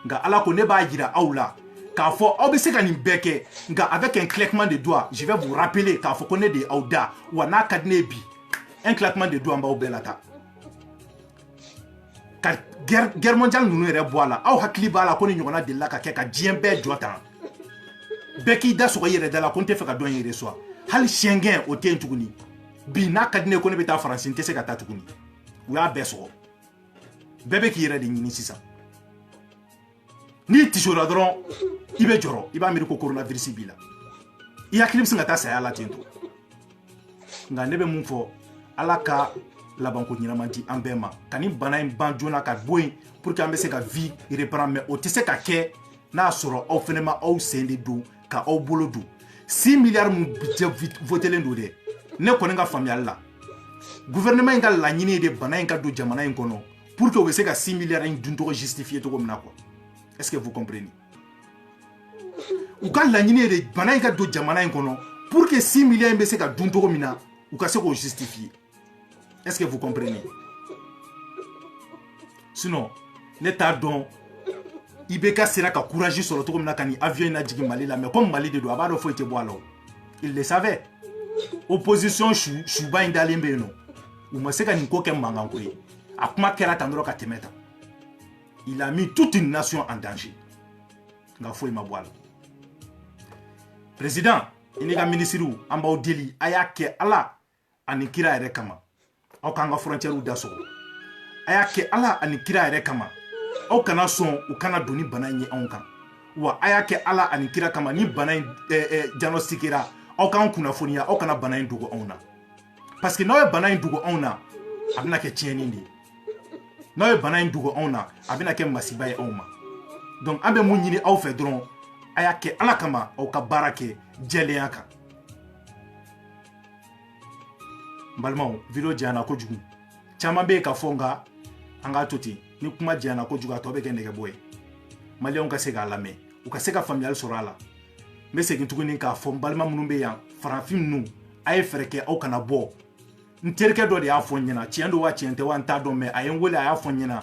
nka Ala ko ne b'a jira aw la k'a fɔ aw bɛ se ka nin bɛɛ kɛ nka avec un claquement de doigts je vais vous rappeler k'a fɔ ko ne de y'aw da wa n'a ka di ne ye bi un claquement de doigts an b'aw bɛɛ la ta ka guerre mondiale ninnu yɛrɛ bɔ a la aw hakili b'a la ko ni ɲɔgɔnna delila ka kɛ ka diɲɛ bɛɛ jɔ tan bɛɛ k'i da sɔgɔ i yɛrɛ da la ko n tɛ fɛ ka dɔn yɛrɛ sɔn hali Schengen o tɛ yen tuguni bi n'a ka di ne ye ko ne bɛ taa Faransi n tɛ se ka taa tuguni u y'a bɛɛ sɔgɔ bɛɛ bɛ k'i yɛrɛ de ɲini sisan n'i tisora dɔrɔn i bɛ jɔrɔ i b'a miiri ko coronavirus b'i la i hakili bɛ sin ka taa saya la ten to nka ne bɛ mun fɔ Ala ka labanko ɲɛnama di an bɛɛ ma ka nin bana in ban joona ka bɔ yen pour que an bɛ se ka vie reprendre mais o tɛ se ka kɛ n'a sɔrɔ aw fɛnɛ ma aw sen de don ka aw bolo don 6 milliards mun budget votelen don dɛ ne kɔni ka faamuyali la gouvernement in ka laɲini ye de bana in ka don jamana in kɔnɔ pour que o bɛ se ka 6 milliards in dun tɔgɔ justifier cogo min na quoi est-ce que vous comprenez u ka laɲini ye de bana in ka don jamana in kɔnɔ pour que 6 milliards in bɛ se ka dun tɔgɔ min na u ka se k'o justifier est-ce que vous comprenez sinon ne t'a dɔn IBK sera ka courage sɔrɔ cogo min na ka nin avion in lajigin Mali la mais comme Mali de don a b'a dɔn foyi tɛ bɔ a la il le savait opposition suba in dalen bɛ yen nɔ u ma se ka nin ko kɛ mankan ko ye a kuma kɛra tan dɔrɔn ka tɛmɛ tan il a mis toute une nation en danger nka foyi ma bɔ a la président i n'i ka ministres an b'aw deli a y'a kɛ Ala ani kira yɛrɛ kama aw k'an ka frontières da sɔgɔ a y'a kɛ Ala ani kira yɛrɛ kama aw kana sɔn u kana don ni bana in ye anw kan wa a y'a kɛ Ala ani kira kama ni bana in diagnostiquera aw k'an kunnafoniya aw kana bana in dogo anw na parce que n'aw ye bana in dogo anw na a bɛna kɛ tiɲɛni de ye n'aw ye bana in dogo anw na a bɛna kɛ masiba ye anw ma donc an bɛ mun ɲini aw fɛ dɔrɔn a y'a kɛ Ala kama aw ka baara kɛ jɛlenya kan n balimaw video janyana kojugu caman bɛ yen ka fɔ nka an k'a to ten ni kuma janyana kojugu a tɔ bɛ kɛ nɛgɛbɔ ye maliyɛnw ka se k'a lamɛn u ka se ka faamuyali sɔrɔ a la n bɛ segin tuguni k'a fɔ n balima minnu bɛ yan farafin ninnu a ye fɛɛrɛ kɛ aw kana bɔ n terikɛ dɔ de y'a fɔ n ɲɛna tiɲɛ don wa tiɲɛ tɛ wa n t'a dɔn mais a ye n wele a y'a fɔ n ɲɛna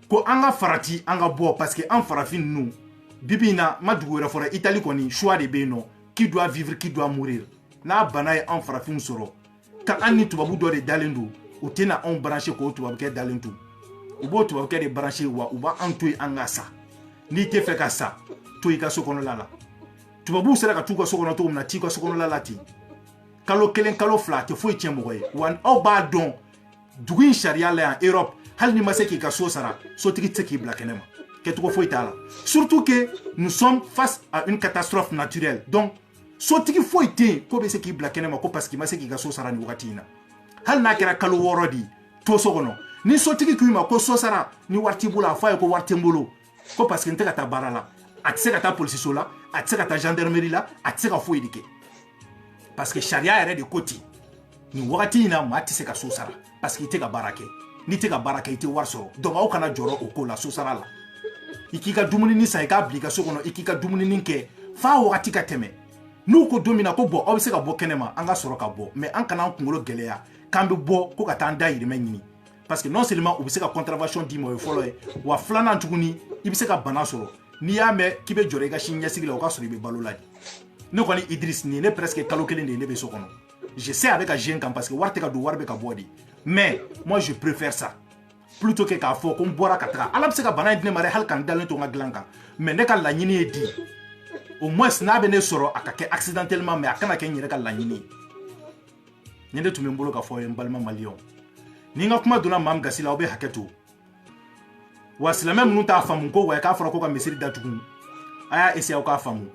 ko an ka farati an ka bɔ parce que an farafin ninnu bibi in na ma dugu wɛrɛ fɔra Italie kɔni choix de bɛ yen nɔ qui doit vivre qui doit mourir n'a bana ye an farafin sɔrɔ ka an ni tubabu dɔ de dalen don u tɛna anw branché k'o tubabukɛ dalen to u b'o tubabukɛ de branché wa u b'an to yen an ka sa n'i tɛ fɛ ka sa to i ka so kɔnɔla la tubabuw sera ka t'u ka so kɔnɔ cogo min na t'i ka so kɔnɔla la ten kalo kelen kalo fila a tɛ foyi tiɲɛ mɔgɔ ye wa aw b'a dɔn dugu in sariya la yan Europe hali ni ma se k'i ka so sara sotigi tɛ se k'i bila kɛnɛ ma kɛcogo foyi t'a la surtout que nous sommes face à une catastrophe naturelle donc sotigi foyi tɛ yen ko bɛ se k'i bila kɛnɛ ma ko parce que i ma se k'i ka so sara nin wagati in na hali n'a kɛra kalo 6 de to so kɔnɔ ni sotigi k'i ma ko so sara ni wari t'i bolo a fɔ a ye ko wari tɛ n bolo ko parce que n tɛ ka taa baara la a tɛ se ka taa polisiso la a tɛ se ka taa gendarmerie la a tɛ se ka foyi de kɛ parce que sariya yɛrɛ de ko ten nin wagati in na maa tɛ se ka so sara parce que i tɛ ka baara kɛ n'i tɛ ka baara kɛ i tɛ wari sɔrɔ donc aw kana jɔrɔ o ko la so sara la i k'i ka dumuni san i k'a bila i ka so kɔnɔ i k'i ka dumuni kɛ f'a wagati ka tɛmɛ n'u ko don min na ko bɔn aw bɛ se ka bɔ kɛnɛma an ka sɔrɔ ka bɔ mais an kana an kunkolo gɛlɛya k'an bɛ bɔ ko ka taa an da yirimɛ ɲini parce que non seulement u bɛ se ka contravention d'i ma o ye fɔlɔ ye wa filanan tuguni i bɛ se ka bana sɔrɔ n'i y'a mɛn k'i bɛ jɔrɔ i ka sini ɲɛsigi la o ka sɔrɔ i bɛ balo la de ne kɔni Idriss nin ne presque kalo kelen de ye ne bɛ so kɔnɔ je sais a bɛ ka jeune kan parce que wari tɛ ka don wari bɛ ka bɔ de mais moi je préfère ça plutôt que k'a fɔ ko n bɔra ka taga ala bɛ se ka bana in di ne ma dɛ hali ka n dalen to n ka dilan kan mais ne ka laɲini ye di au moins n'a bɛ ne sɔrɔ a ka kɛ accidentellement mais a kana kɛ n yɛrɛ ka laɲini ye ni ne tun bɛ n bolo ka fɔ ye n balima maliyɛnw ni n ka kuma donna maa min gasi la aw bɛ hakɛ to wa silamɛ minnu t'a faamu ko wa k'a fɔra ko ka misiri datugu a y'a essayer aw k'a faamu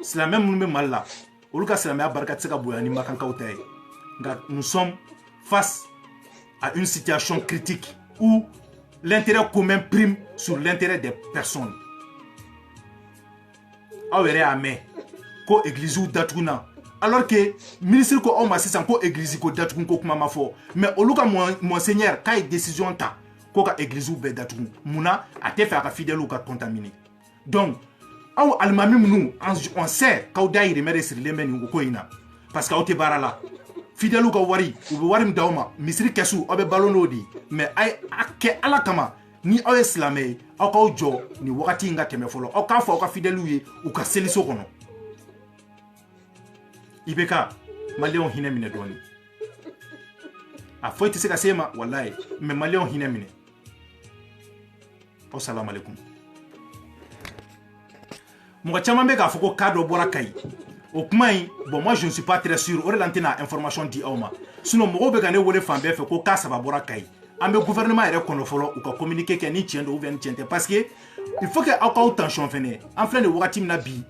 silamɛ minnu bɛ Mali la olu ka silamɛya barika tɛ se ka bonya ni makankaw ta ye nka nous sommes face à une situation critique où l'intérêt commun prime sur l'intérêt des personnes aw yɛrɛ y'a mɛn ko église datugu na alors que ministre ko aw ma sisan ko église ko datugu ko kuma ma fɔ mais olu ka monseigneur k'a ye décision ta ko ka église bɛɛ datugu munna a tɛ fɛ a ka fidèles ka contaminer donc aw alimami minnu on sait k'aw dayirimɛ de sirilen bɛ nin ko in na parce que aw tɛ baara la fidèles ka wari u bɛ wari min d'aw ma misiri kɛsu aw bɛ balo n'o de mais a kɛ ala kama ni aw ye silamɛ ye aw k'aw jɔ ni wagati in ka tɛmɛ fɔlɔ aw k'a fɔ aw ka fidèles ye u ka seliso kɔnɔ IBK maliyɛnw hinɛ minɛ dɔɔni a foyi tɛ se ka se ma wallahi mais maliyɛnw hinɛ minɛ assalamu alaikum mɔgɔ caman bɛ k'a fɔ ko cas dɔ bɔra Kayi o kuma in bon moi je ne suis pas très sûr o de la n tɛna information di aw ma sinon mɔgɔw bɛ ka ne wele fan bɛɛ fɛ ko cas 3 bɔra Kayi an bɛ gouvernement yɛrɛ kɔnɔ fɔlɔ u ka communiquer kɛ ni tiɲɛ don ou bien ni tiɲɛ tɛ parce que il faut que aw k'aw tension fɛnɛ an filɛ nin wagati min na bi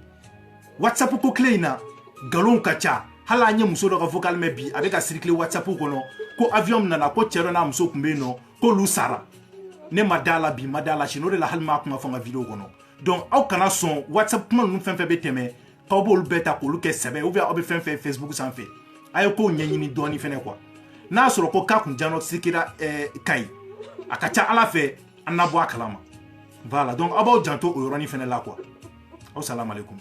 WhatsApp ko tile in na nkalonw ka ca hali an ye muso dɔ ka vocal mɛn bi a bɛ ka circuler WhatsApp kɔnɔ ko avion min nana ko cɛ dɔ n'a muso tun bɛ yen nɔ k'olu sara ne ma da la bi ma da la sini o de la hali ma kuma fɔ n ka video kɔnɔ donc aw kana sɔn WhatsApp kuma ninnu fɛn fɛn bɛ tɛmɛ k'aw b'olu bɛɛ ta k'olu kɛ sɛbɛn ou bien aw bɛ fɛn fɛn Facebook sanfɛ a ye kow ɲɛɲini dɔɔni fɛnɛ quoi n'a sɔrɔ ko k'a kun diagnostiquera Kayi a ka ca ala fɛ an na bɔ a kalama voilà donc aw b'aw janto o yɔrɔnin fɛnɛ la quoi assalamu alaikum